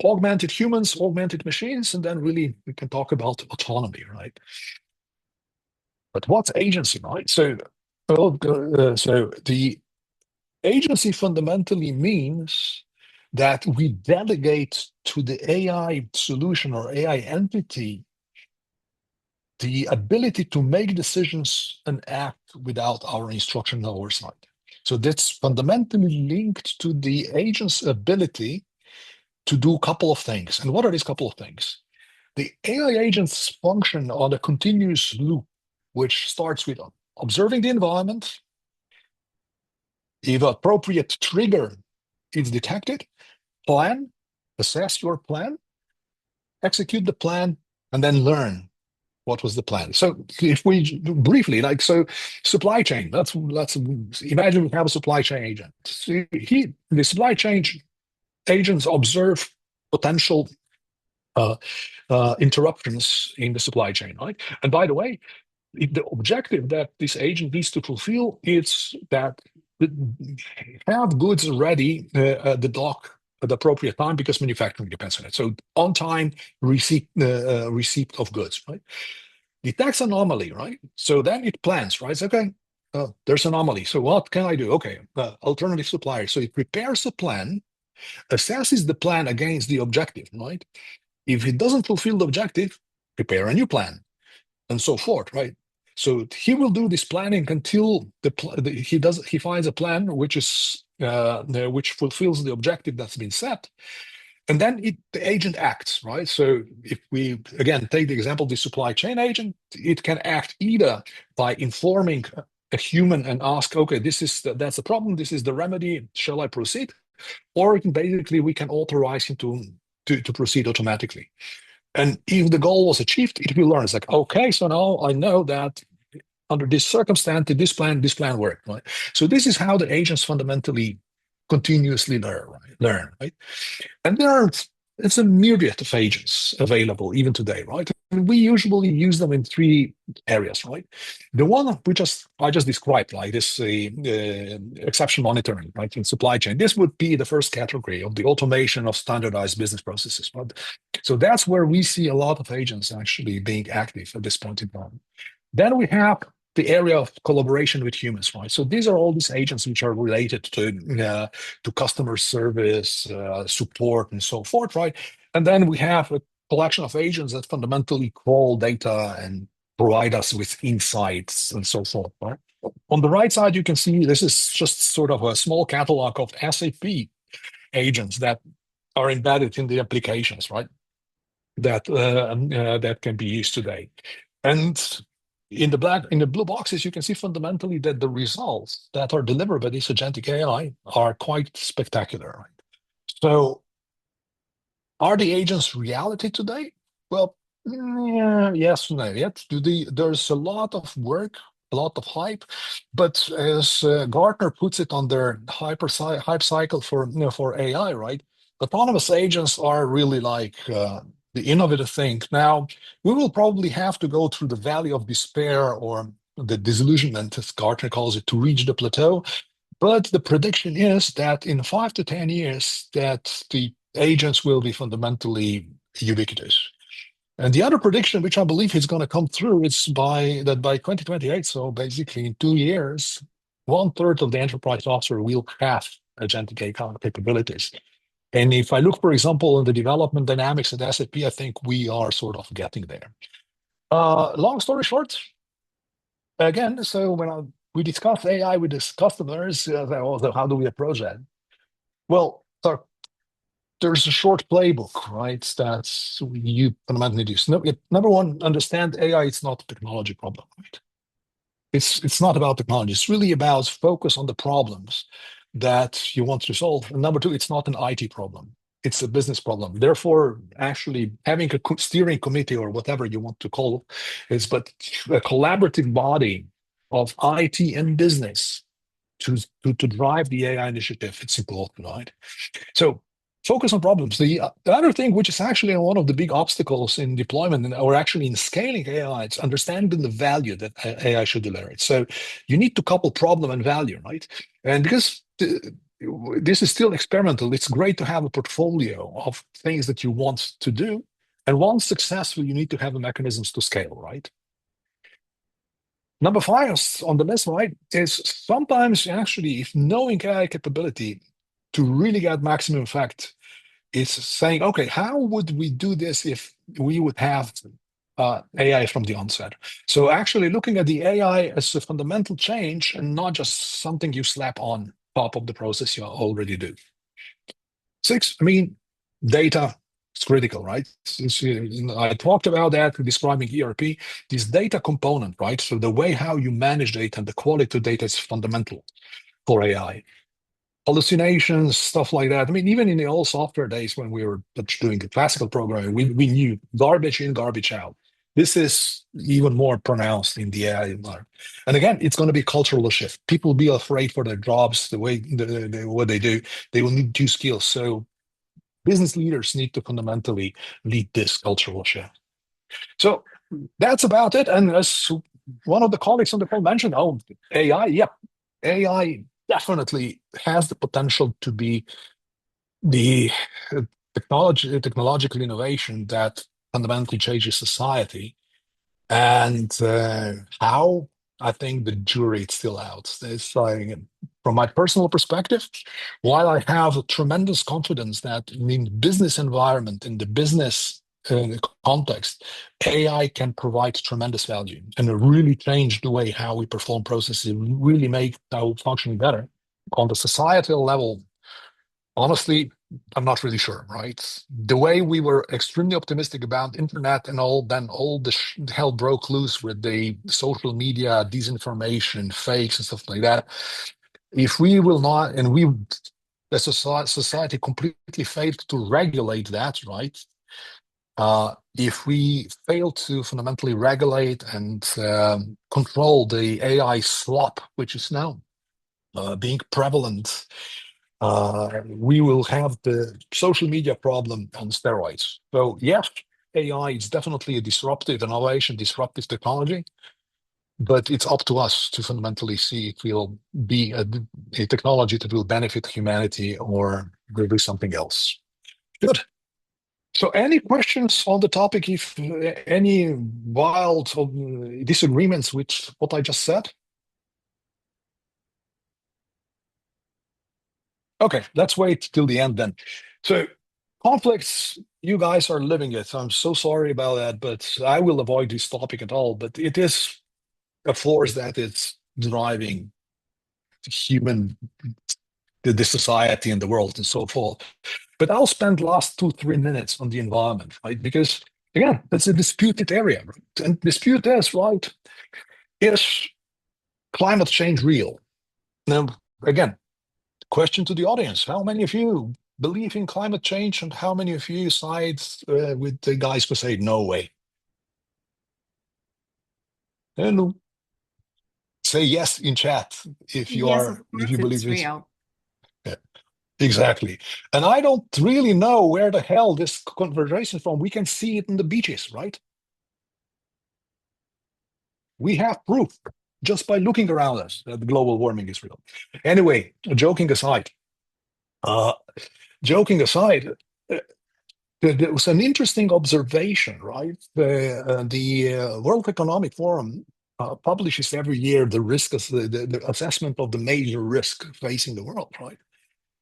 Augmented humans, augmented machines, and then really we can talk about autonomy, right? But what's agency, right? So the agency fundamentally means that we delegate to the AI solution or AI entity the ability to make decisions and act without our instruction and oversight. So that's fundamentally linked to the agent's ability to do a couple of things. And what are these couple of things? The AI agents function on a continuous loop, which starts with observing the environment. If an appropriate trigger is detected, plan, assess your plan, execute the plan, and then learn what was the plan. So if we briefly, so supply chain, let's imagine we have a supply chain agent. So the supply chain agents observe potential interruptions in the supply chain, right? And by the way, the objective that this agent needs to fulfill is that have goods ready at the dock at the appropriate time, because manufacturing depends on it. So on time receipt of goods, right? Detects anomaly, right? So then it plans, right? It's okay, there's anomaly. So what can I do? Okay, alternative supplier. So it prepares a plan, assesses the plan against the objective, right? If it doesn't fulfill the objective, prepare a new plan, and so forth, right? So he will do this planning until he finds a plan which is which fulfills the objective that's been set, and then the agent acts, right? So if we again take the example of the supply chain agent, it can act either by informing a human and ask, okay, that's the problem, this is the remedy, shall I proceed? Or we can authorize him to proceed automatically. And if the goal was achieved, it will learn. It's like, okay, so now I know that under this circumstance, this plan worked, right? So this is how the agents fundamentally continuously learn, right? And it's a myriad of agents available even today, right? And we usually use them in three areas, right? The one I just described, like this exception monitoring, right, in supply chain. This would be the first category of the automation of standardized business processes. Right? So that's where we see a lot of agents actually being active at this point in time. Then we have the area of collaboration with humans, right? So these are all these agents which are related to customer service, support, and so forth, right? And then we have a collection of agents that fundamentally crawl data and provide us with insights and so forth, right? On the right side, you can see this is just sort of a small catalog of SAP agents that are embedded in the applications, right? That can be used today. And in the blue boxes, you can see fundamentally that the results that are delivered by this agentic AI are quite spectacular. Right? So, are the agents reality today? Well, yes, not yet. There's a lot of work, a lot of hype, but as Gartner puts it on their hype cycle for AI, right? Autonomous agents are really like the innovative thing. Now, we will probably have to go through the valley of despair or the disillusionment, as Gartner calls it, to reach the plateau. But the prediction is that in 5 to 10 years, that the agents will be fundamentally ubiquitous. And the other prediction, which I believe is going to come through, is by 2028, so basically in 2 years, 1/3 of the enterprise software will have agentic AI capabilities. And if I look, for example, in the development dynamics at SAP, I think we are sort of getting there. Long story short, again, so when we discuss AI with these customers, how do we approach that? Well, there's a short playbook, right, that you fundamentally do. So, number one, understand AI is not a technology problem, right? It's not about technology. It's really about focus on the problems that you want to solve. And number two, it's not an IT problem. It's a business problem. Therefore, actually having a steering committee or whatever you want to call it, but a collaborative body of IT and business to drive the AI initiative, it's important, right? So focus on problems. The other thing, which is actually one of the big obstacles in deployment or actually in scaling AI, it's understanding the value that AI should deliver. So you need to couple problem and value, right? And because this is still experimental, it's great to have a portfolio of things that you want to do. And once successful, you need to have the mechanisms to scale, right? Number 5 on the list, right, is sometimes actually, if knowing AI capability to really get maximum effect, is saying, okay, how would we do this if we would have AI from the onset? So actually looking at the AI as a fundamental change and not just something you slap on top of the process you already do. 6, I mean, data is critical, right? I talked about that describing ERP, this data component, right? So the way how you manage data and the quality of data is fundamental for AI. Hallucinations, stuff like that. I mean, even in the old software days when we were doing classical programming, we knew garbage in, garbage out. This is even more pronounced in the AI environment. And again, it's going to be cultural shift. People will be afraid for their jobs, the way what they do. They will need new skills. So business leaders need to fundamentally lead this cultural shift. So that's about it. And as one of the colleagues on the call mentioned, AI, yeah, AI definitely has the potential to be the technological innovation that fundamentally changes society. And how, I think the jury is still out. It's like, from my personal perspective, while I have a tremendous confidence that in the business environment, in the business context, AI can provide tremendous value and really change the way how we perform processes, really make our functioning better. On the societal level, honestly, I'm not really sure, right? The way we were extremely optimistic about internet and all, then all the hell broke loose with the social media, disinformation, fakes and stuff like that. If we will not, and the society completely failed to regulate that, right? If we fail to fundamentally regulate and control the AI slop, which is now being prevalent, we will have the social media problem on steroids. So yes, AI is definitely a disruptive innovation, disruptive technology, but it's up to us to fundamentally see if it will be a technology that will benefit humanity or will be something else. Good. So any questions on the topic, if any wild disagreements with what I just said? Okay, let's wait till the end then. So conflicts, you guys are living it. I'm so sorry about that, but I will avoid this topic at all. But it is a force that is driving the society and the world and so forth. But I'll spend last 2-3 minutes on the environment, right? Because again, that's a disputed area, right? And dispute is, right, is climate change real? Now, again, question to the audience: how many of you believe in climate change, and how many of you side with the guys who say no way? And say yes in chat if you Yes, are, of if course you believe it's it's real. yeah, exactly. And I don't really know where the hell this conversation is from. We can see it in the beaches, right? We have proof just by looking around us that global warming is real. Anyway, joking aside, uh, there was an interesting observation, right? The World Economic Forum publishes every year the risk, the assessment of the major risk facing the world, right?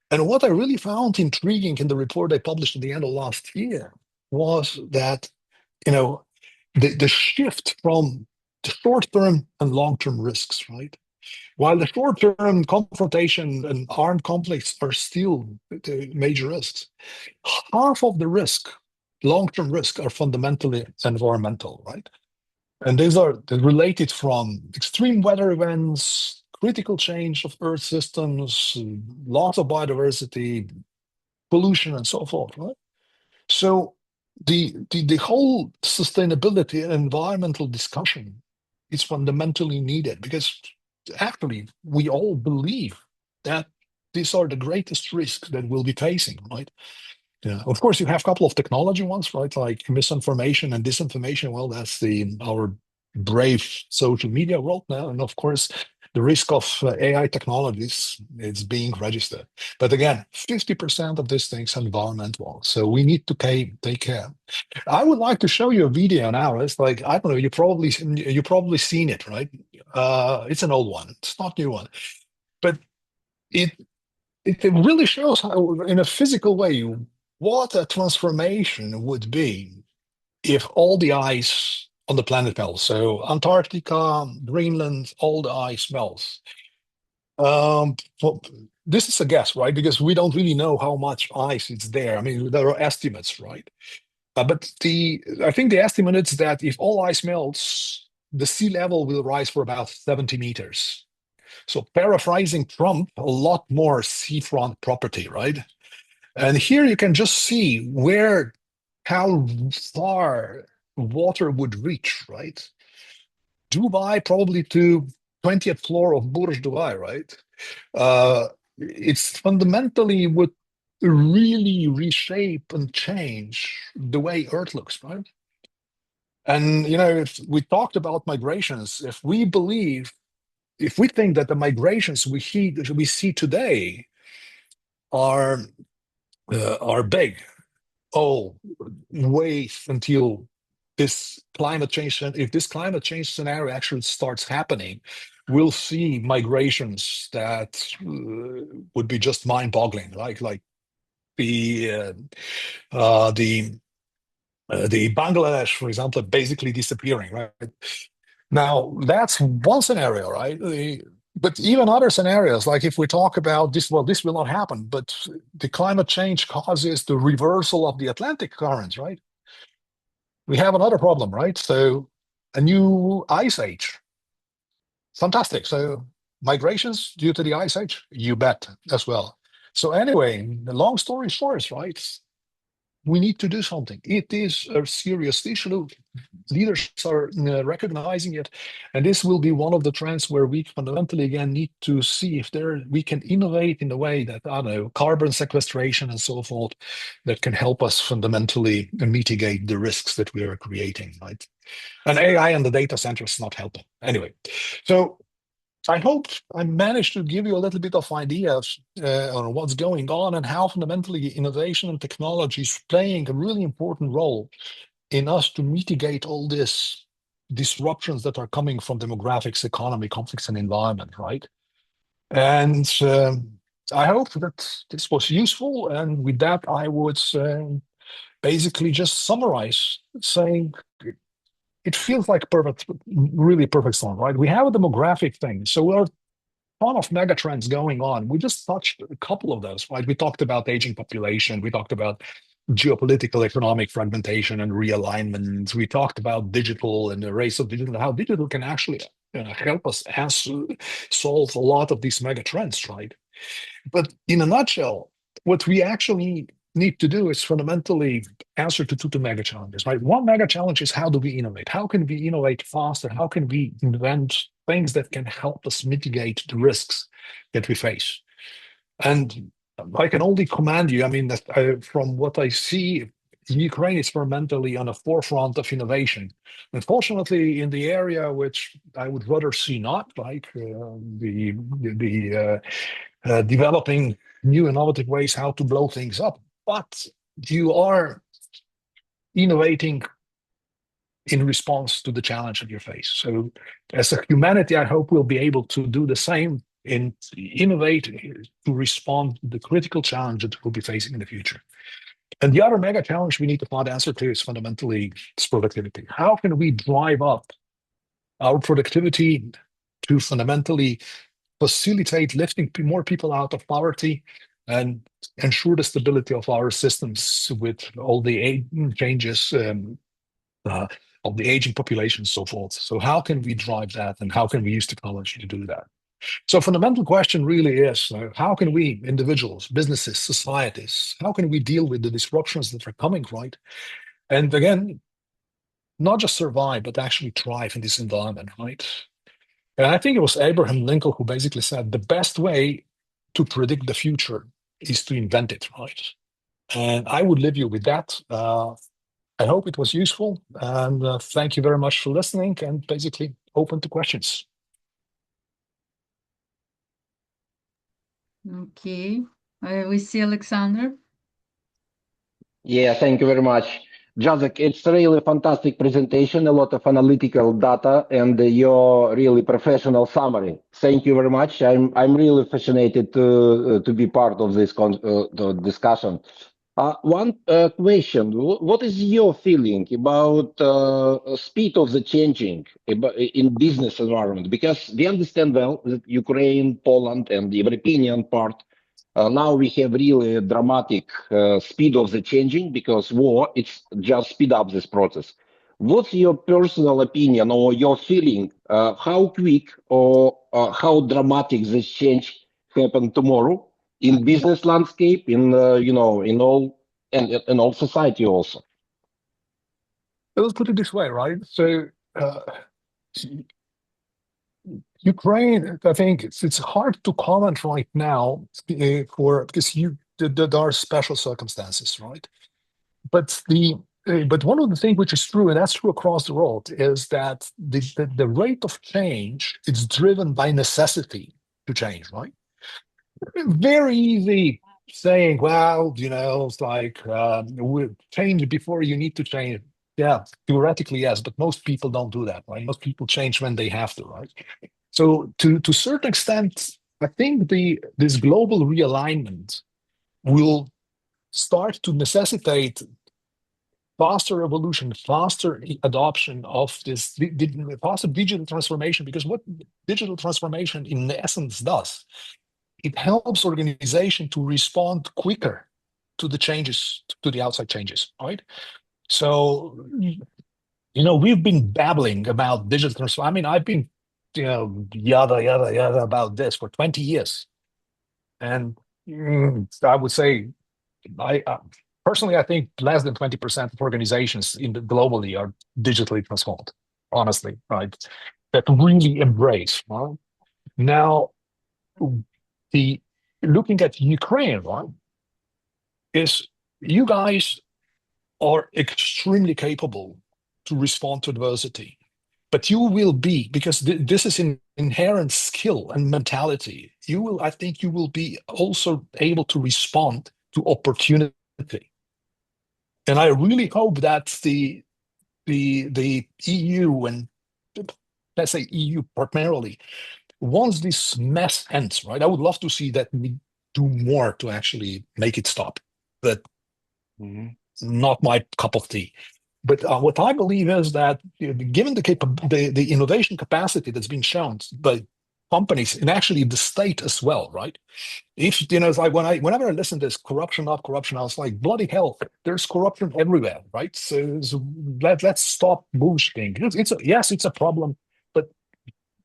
And what I really found intriguing in the report they published at the end of last year was that, the shift from the short-term and long-term risks, right? While the short-term confrontation and armed conflicts are still the major risks, half of the risk, long-term risk, are fundamentally environmental, right? And these are related from extreme weather events, critical change of Earth systems, loss of biodiversity, pollution, and so forth, right? So the whole sustainability and environmental discussion is fundamentally needed, because actually we all believe that these are the greatest risks that we'll be facing, right? Yeah, of course, you have a couple of technology ones, right? Like misinformation and disinformation. Well, that's our brave social media world now. And of course, the risk of AI technologies is being registered. But again, 50% of these things are environmental. So we need to take care. I would like to show you a video now. It's like, I don't know, you probably seen it, right? It's an old one. It's not a new one. But it really shows how, in a physical way, what a transformation would be if all the ice on the planet melts. So Antarctica, Greenland, all the ice melts. Well, this is a guess, right? Because we don't really know how much ice is there. I mean, there are estimates, right? But I think the estimate is that if all ice melts, the sea level will rise for about 70 meters. So paraphrasing Trump, a lot more seafront property, right? And here you can just see how far water would reach, right? Dubai, probably to 20th floor of Burj Dubai, right? It's fundamentally would really reshape and change the way Earth looks, right? And, if we talked about migrations, if we think that the migrations we see today are big, wait until this climate change, if this climate change scenario actually starts happening, we'll see migrations that would be just mind-boggling, like the Bangladesh, for example, basically disappearing, right? Now, that's one scenario, right? But even other scenarios, like if we talk about this, well, this will not happen, but the climate change causes the reversal of the Atlantic currents, right? We have another problem, right? So a new ice age. Fantastic. So migrations due to the ice age, you bet as well. So anyway, the long story short, right? We need to do something. It is a serious issue. Leaders are recognizing it, and this will be one of the trends where we fundamentally again need to see if we can innovate in a way that, I don't know, carbon sequestration and so forth, that can help us fundamentally mitigate the risks that we are creating, right? And AI and the data center is not helping. Anyway, so I hope I managed to give you a little bit of ideas on what's going on and how fundamentally innovation and technology is playing a really important role in us to mitigate all these disruptions that are coming from demographics, economy, conflicts, and environment, right? And I hope that this was useful. And with that, I would basically just summarize saying, it feels like really perfect storm, right? We have a demographic thing. So we're a ton of mega trends going on. We just touched a couple of those, right? We talked about aging population. We talked about geopolitical economic fragmentation and realignment. We talked about digital and the race of digital, how digital can actually help us solve a lot of these mega trends, right? But in a nutshell, what we actually need to do is fundamentally answer to two mega challenges, right? One mega challenge is, how do we innovate? How can we innovate faster? How can we invent things that can help us mitigate the risks that we face? And I can only commend you. I mean, from what I see, Ukraine is fundamentally on the forefront of innovation. Unfortunately, in the area which I would rather see not, like developing new innovative ways how to blow things up. But you are innovating in response to the challenge that you face. So as a humanity, I hope we'll be able to do the same and innovate to respond to the critical challenge that we'll be facing in the future. And the other mega challenge we need to find answer to is fundamentally productivity. How can we drive up our productivity to fundamentally facilitate lifting more people out of poverty and ensure the stability of our systems with all the changes of the aging population and so forth? So how can we drive that, and how can we use technology to do that? So fundamental question really is, how can we, individuals, businesses, societies, how can we deal with the disruptions that are coming, right? And again, not just survive, but actually thrive in this environment, right? And I think it was Abraham Lincoln who basically said the best way to predict the future is to invent it, right? And I would leave you with that. I hope it was useful, and thank you very much for listening, and basically open to questions. Okay, we see Alexander. Yeah, thank you very much. Jacek, it's really fantastic presentation, a lot of analytical data, and your really professional summary. Thank you very much. I'm really fascinated to be part of this discussion. One question: what is your feeling about speed of the changing in business environment? Because we understand well that Ukraine, Poland, and the European part now we have really a dramatic speed of the changing because war. It's just speed up this process. What's your personal opinion or your feeling? How quick or how dramatic this change happen tomorrow in business landscape, in in all and all society also? Let's put it this way, right? So, Ukraine, I think it's hard to comment right now because there are special circumstances, right? But one of the things which is true, and that's true across the world, is that the rate of change is driven by necessity to change, right? Very easy saying, well, it's like we change before you need to change. Yeah, theoretically, yes, but most people don't do that, right? Most people change when they have to, right? So to a certain extent, I think this global realignment will start to necessitate faster evolution, faster adoption of this faster digital transformation, because what digital transformation in essence does, it helps organization to respond quicker to the changes, to the outside changes, right? So, we've been babbling about digital transformation. I mean, I've been, yada about this for 20 years. And I would say, personally, I think less than 20% of organizations globally are digitally transformed, honestly, right? That really embrace, right? Now, looking at Ukraine, right, is you guys are extremely capable to respond to adversity, but you will be, because this is an inherent skill and mentality, I think you will be also able to respond to opportunity. And I really hope that the EU, and let's say EU primarily, once this mess ends, right? I would love to see that we do more to actually make it stop. But not my cup of tea. But what I believe is that, given the innovation capacity that's been shown by companies and actually the state as well, right? If it's like whenever I listen to this corruption, I was like, bloody hell, there's corruption everywhere, right? So let's stop bullshitting. It's a problem, but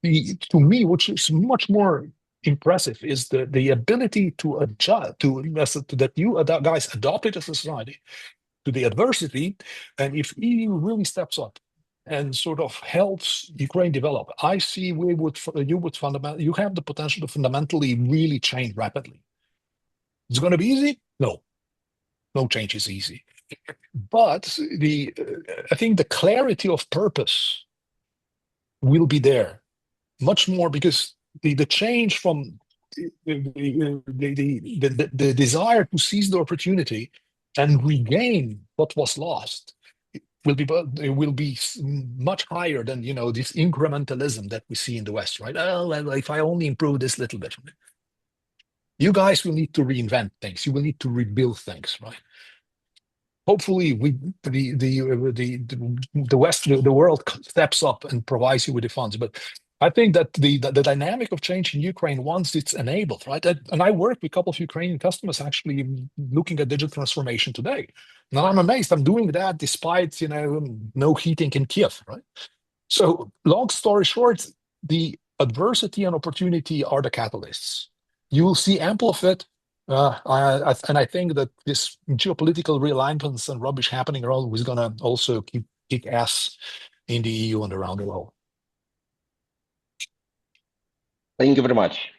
to me, which is much more impressive, is the ability to adjust that you guys adopted as a society to the adversity. And if EU really steps up and sort of helps Ukraine develop, I see you have the potential to fundamentally really change rapidly. It's going to be easy? No change is easy. But I think the clarity of purpose will be there much more, because the change from the desire to seize the opportunity and regain what was lost will be much higher than this incrementalism that we see in the West, right? If I only improve this little bit, you guys will need to reinvent things. You will need to rebuild things, right? Hopefully, the West, the world steps up and provides you with the funds, but I think that the dynamic of change in Ukraine, once it's enabled, right? And I work with a couple of Ukrainian customers actually looking at digital transformation today. Now I'm amazed. I'm doing that despite no heating in Kiev, right? So long story short, the adversity and opportunity are the catalysts. You will see ample of it. And I think that this geopolitical realignments and rubbish happening are always going to also kick ass in the EU and around the world. Thank you very much.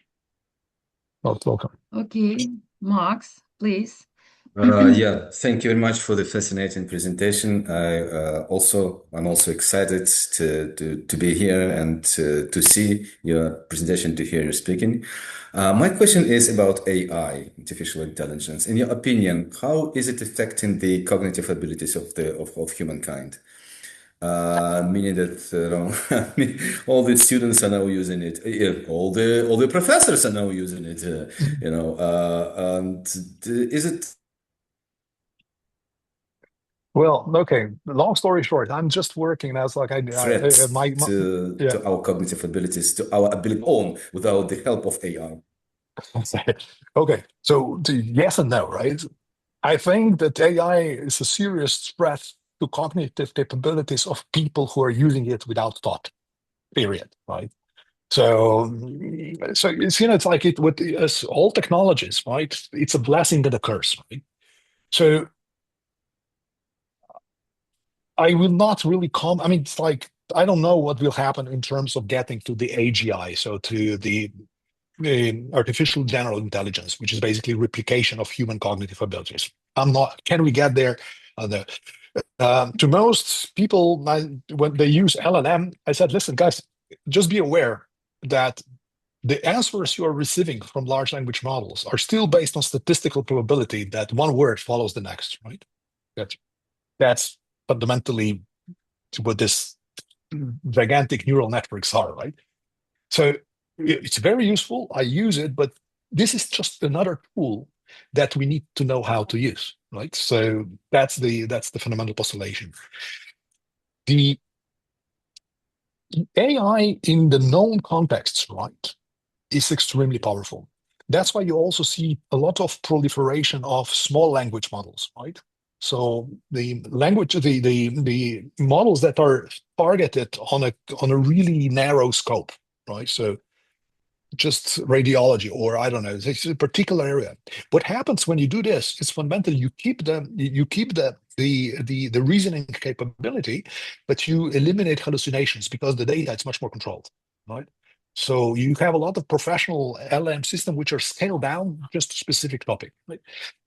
Most welcome. Okay, Max, please. Thank you very much for the fascinating presentation. I'm also excited to be here and to see your presentation, to hear you speaking. My question is about AI, artificial intelligence. In your opinion, how is it affecting the cognitive abilities of humankind? Meaning that all the students are now using it, all the professors are now using it, and is it Well, okay. Long story short, I'm just working as like Threats yeah. to our cognitive abilities, to our ability to own without the help of AI. Okay, so yes and no, right? I think that AI is a serious threat to cognitive capabilities of people who are using it without thought, period, right? So it's, it's like it with as all technologies, right? It's a blessing and a curse, right? So I will not really I mean, it's like, I don't know what will happen in terms of getting to the AGI, so to the artificial general intelligence, which is basically replication of human cognitive abilities. Can we get there? To most people, when they use LLM, I said, listen, guys, just be aware that the answers you are receiving from large language models are still based on statistical probability that one word follows the next, right? That's fundamentally what this gigantic neural networks are, right? So it's very useful. I use it, but this is just another tool that we need to know how to use, right? So that's the fundamental postulation. The AI in the known contexts, right, is extremely powerful. That's why you also see a lot of proliferation of small language models, right? So the models that are targeted on a really narrow scope, right? So just radiology, or I don't know, it's a particular area. What happens when you do this is fundamentally you keep the reasoning capability, but you eliminate hallucinations because the data is much more controlled, right? So you have a lot of professional LM systems which are scaled down just to specific topic, right?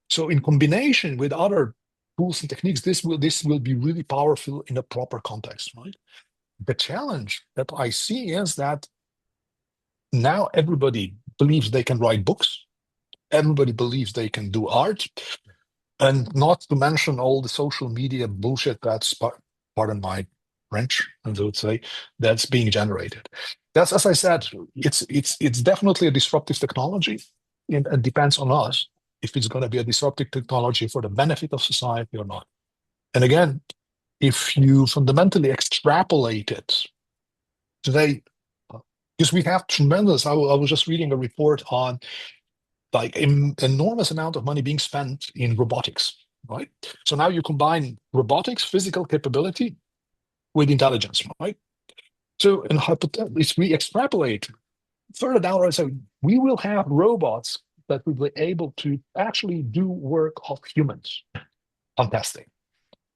So in combination with other tools and techniques, this will be really powerful in a proper context, right? The challenge that I see is that now everybody believes they can write books. Everybody believes they can do art. And not to mention all the social media bullshit that's, pardon my French, as I would say, that's being generated. That's, as I said, it's definitely a disruptive technology. And it depends on us if it's going to be a disruptive technology for the benefit of society or not. And again, if you fundamentally extrapolate it today, because we have tremendous, I was just reading a report on like enormous amount of money being spent in robotics, right? So now you combine robotics, physical capability with intelligence, right? So in if we extrapolate further down, so we will have robots that will be able to actually do work of humans. Fantastic.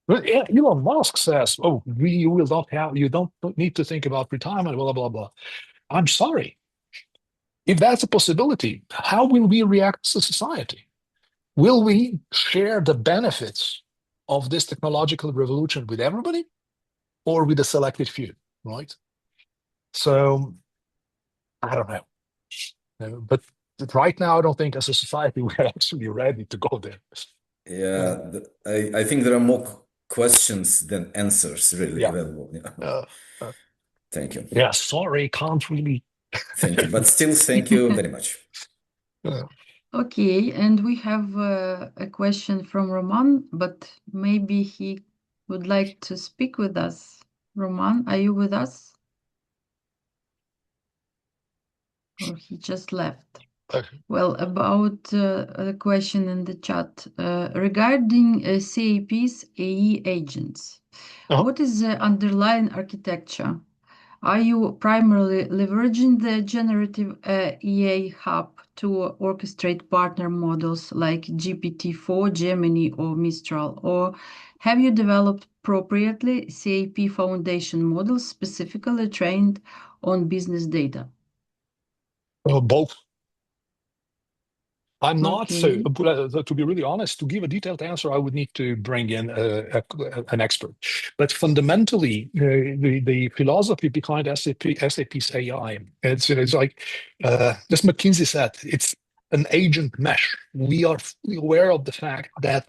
But Elon Musk says, oh, you don't need to think about retirement, blah, blah, blah. I'm sorry. If that's a possibility, how will we react as a society? Will we share the benefits of this technological revolution with everybody or with a selected few, right? So, I don't know. But right now, I don't think as a society we're actually ready to go there. Yeah, I think there are more questions than answers really available. Thank you. Yeah, sorry, can't really. Thank you, but still thank you very much. Okay, and we have a question from Roman, but maybe he would like to speak with us. Roman, are you with us? Or he just left? Well, about the question in the chat regarding SAP's AE agents, what is the underlying architecture? Are you primarily leveraging the generative EA hub to orchestrate partner models like GPT-4, Gemini, or Mistral, or have you developed appropriately SAP foundation models specifically trained on business data? Both. I'm not, Okay. so to be really honest, to give a detailed answer, I would need to bring in an expert. But fundamentally, the philosophy behind SAP's AI, it's like, as McKinsey said, it's an agent mesh. We are fully aware of the fact that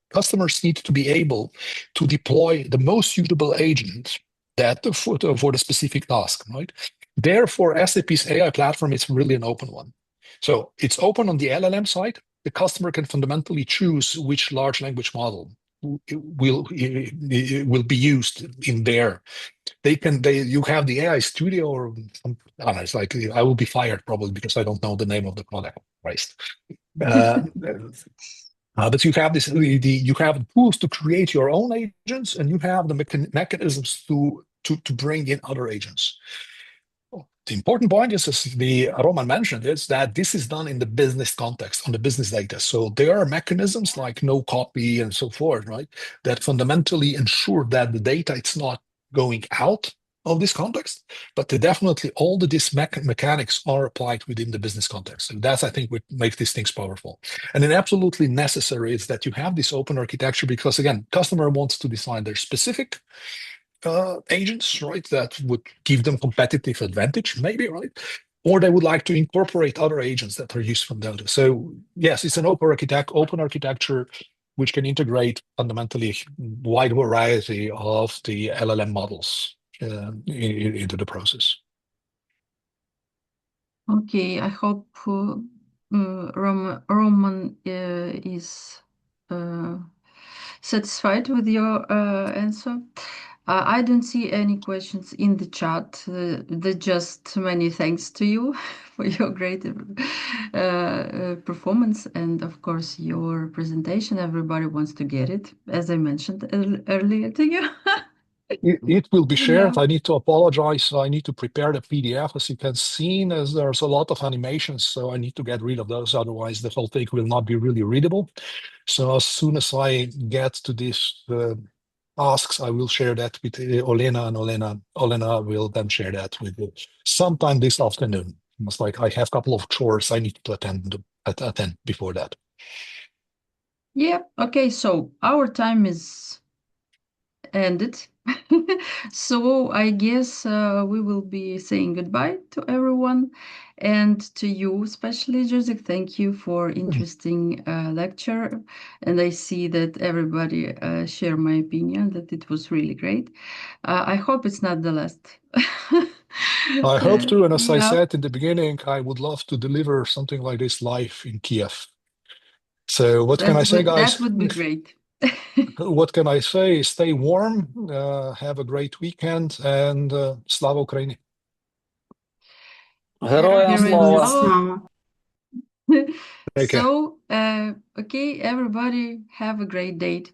customers need to be able to deploy the most suitable agent for the specific task, right? Therefore, SAP's AI platform is really an open one. So it's open on the LLM side. The customer can fundamentally choose which large language model will be used in there. You have the AI studio, or I don't know, it's like I will be fired probably because I don't know the name of the product. Christ. But you have you have tools to create your own agents, and you have the mechanisms to bring in other agents. The important point is, as Roman mentioned, is that this is done in the business context, on the business data. So there are mechanisms like no copy and so forth, right, that fundamentally ensure that the data, it's not going out of this context, but definitely all these mechanics are applied within the business context. And that's, I think, what makes these things powerful. And then absolutely necessary is that you have this open architecture, because again, customer wants to design their specific agents, right, that would give them competitive advantage, maybe, right? Or they would like to incorporate other agents that are used from data. So yes, it's an open architecture which can integrate fundamentally a wide variety of the LLM models into the process. Okay, I hope Roman is satisfied with your answer. I don't see any questions in the chat. Just many thanks to you for your great performance, and of course your presentation. Everybody wants to get it, as I mentioned earlier to you. It will be shared. Yeah. I need to apologize. I need to prepare the PDF. As you can see, as there's a lot of animations, so I need to get rid of those. Otherwise, the whole thing will not be really readable. So as soon as I get to this tasks, I will share that with Olena, and Olena will then share that with you sometime this afternoon. It's like I have a couple of chores I need to attend before that. Yeah. Okay. So our time is ended. So I guess we will be saying goodbye to everyone, and to you especially, Joseph. Thank you for interesting lecture, and I see that everybody share my opinion that it was really great. I hope it's not the last. I hope to, and as I Yeah. said in the beginning, I would love to deliver something like this live in Kiev. So what can I say, guys? That would be great. What can I say? Stay warm, have a great weekend, and Slava Ukraini. Героям Героям слава. слава. Take care. So, okay, everybody, have a great day.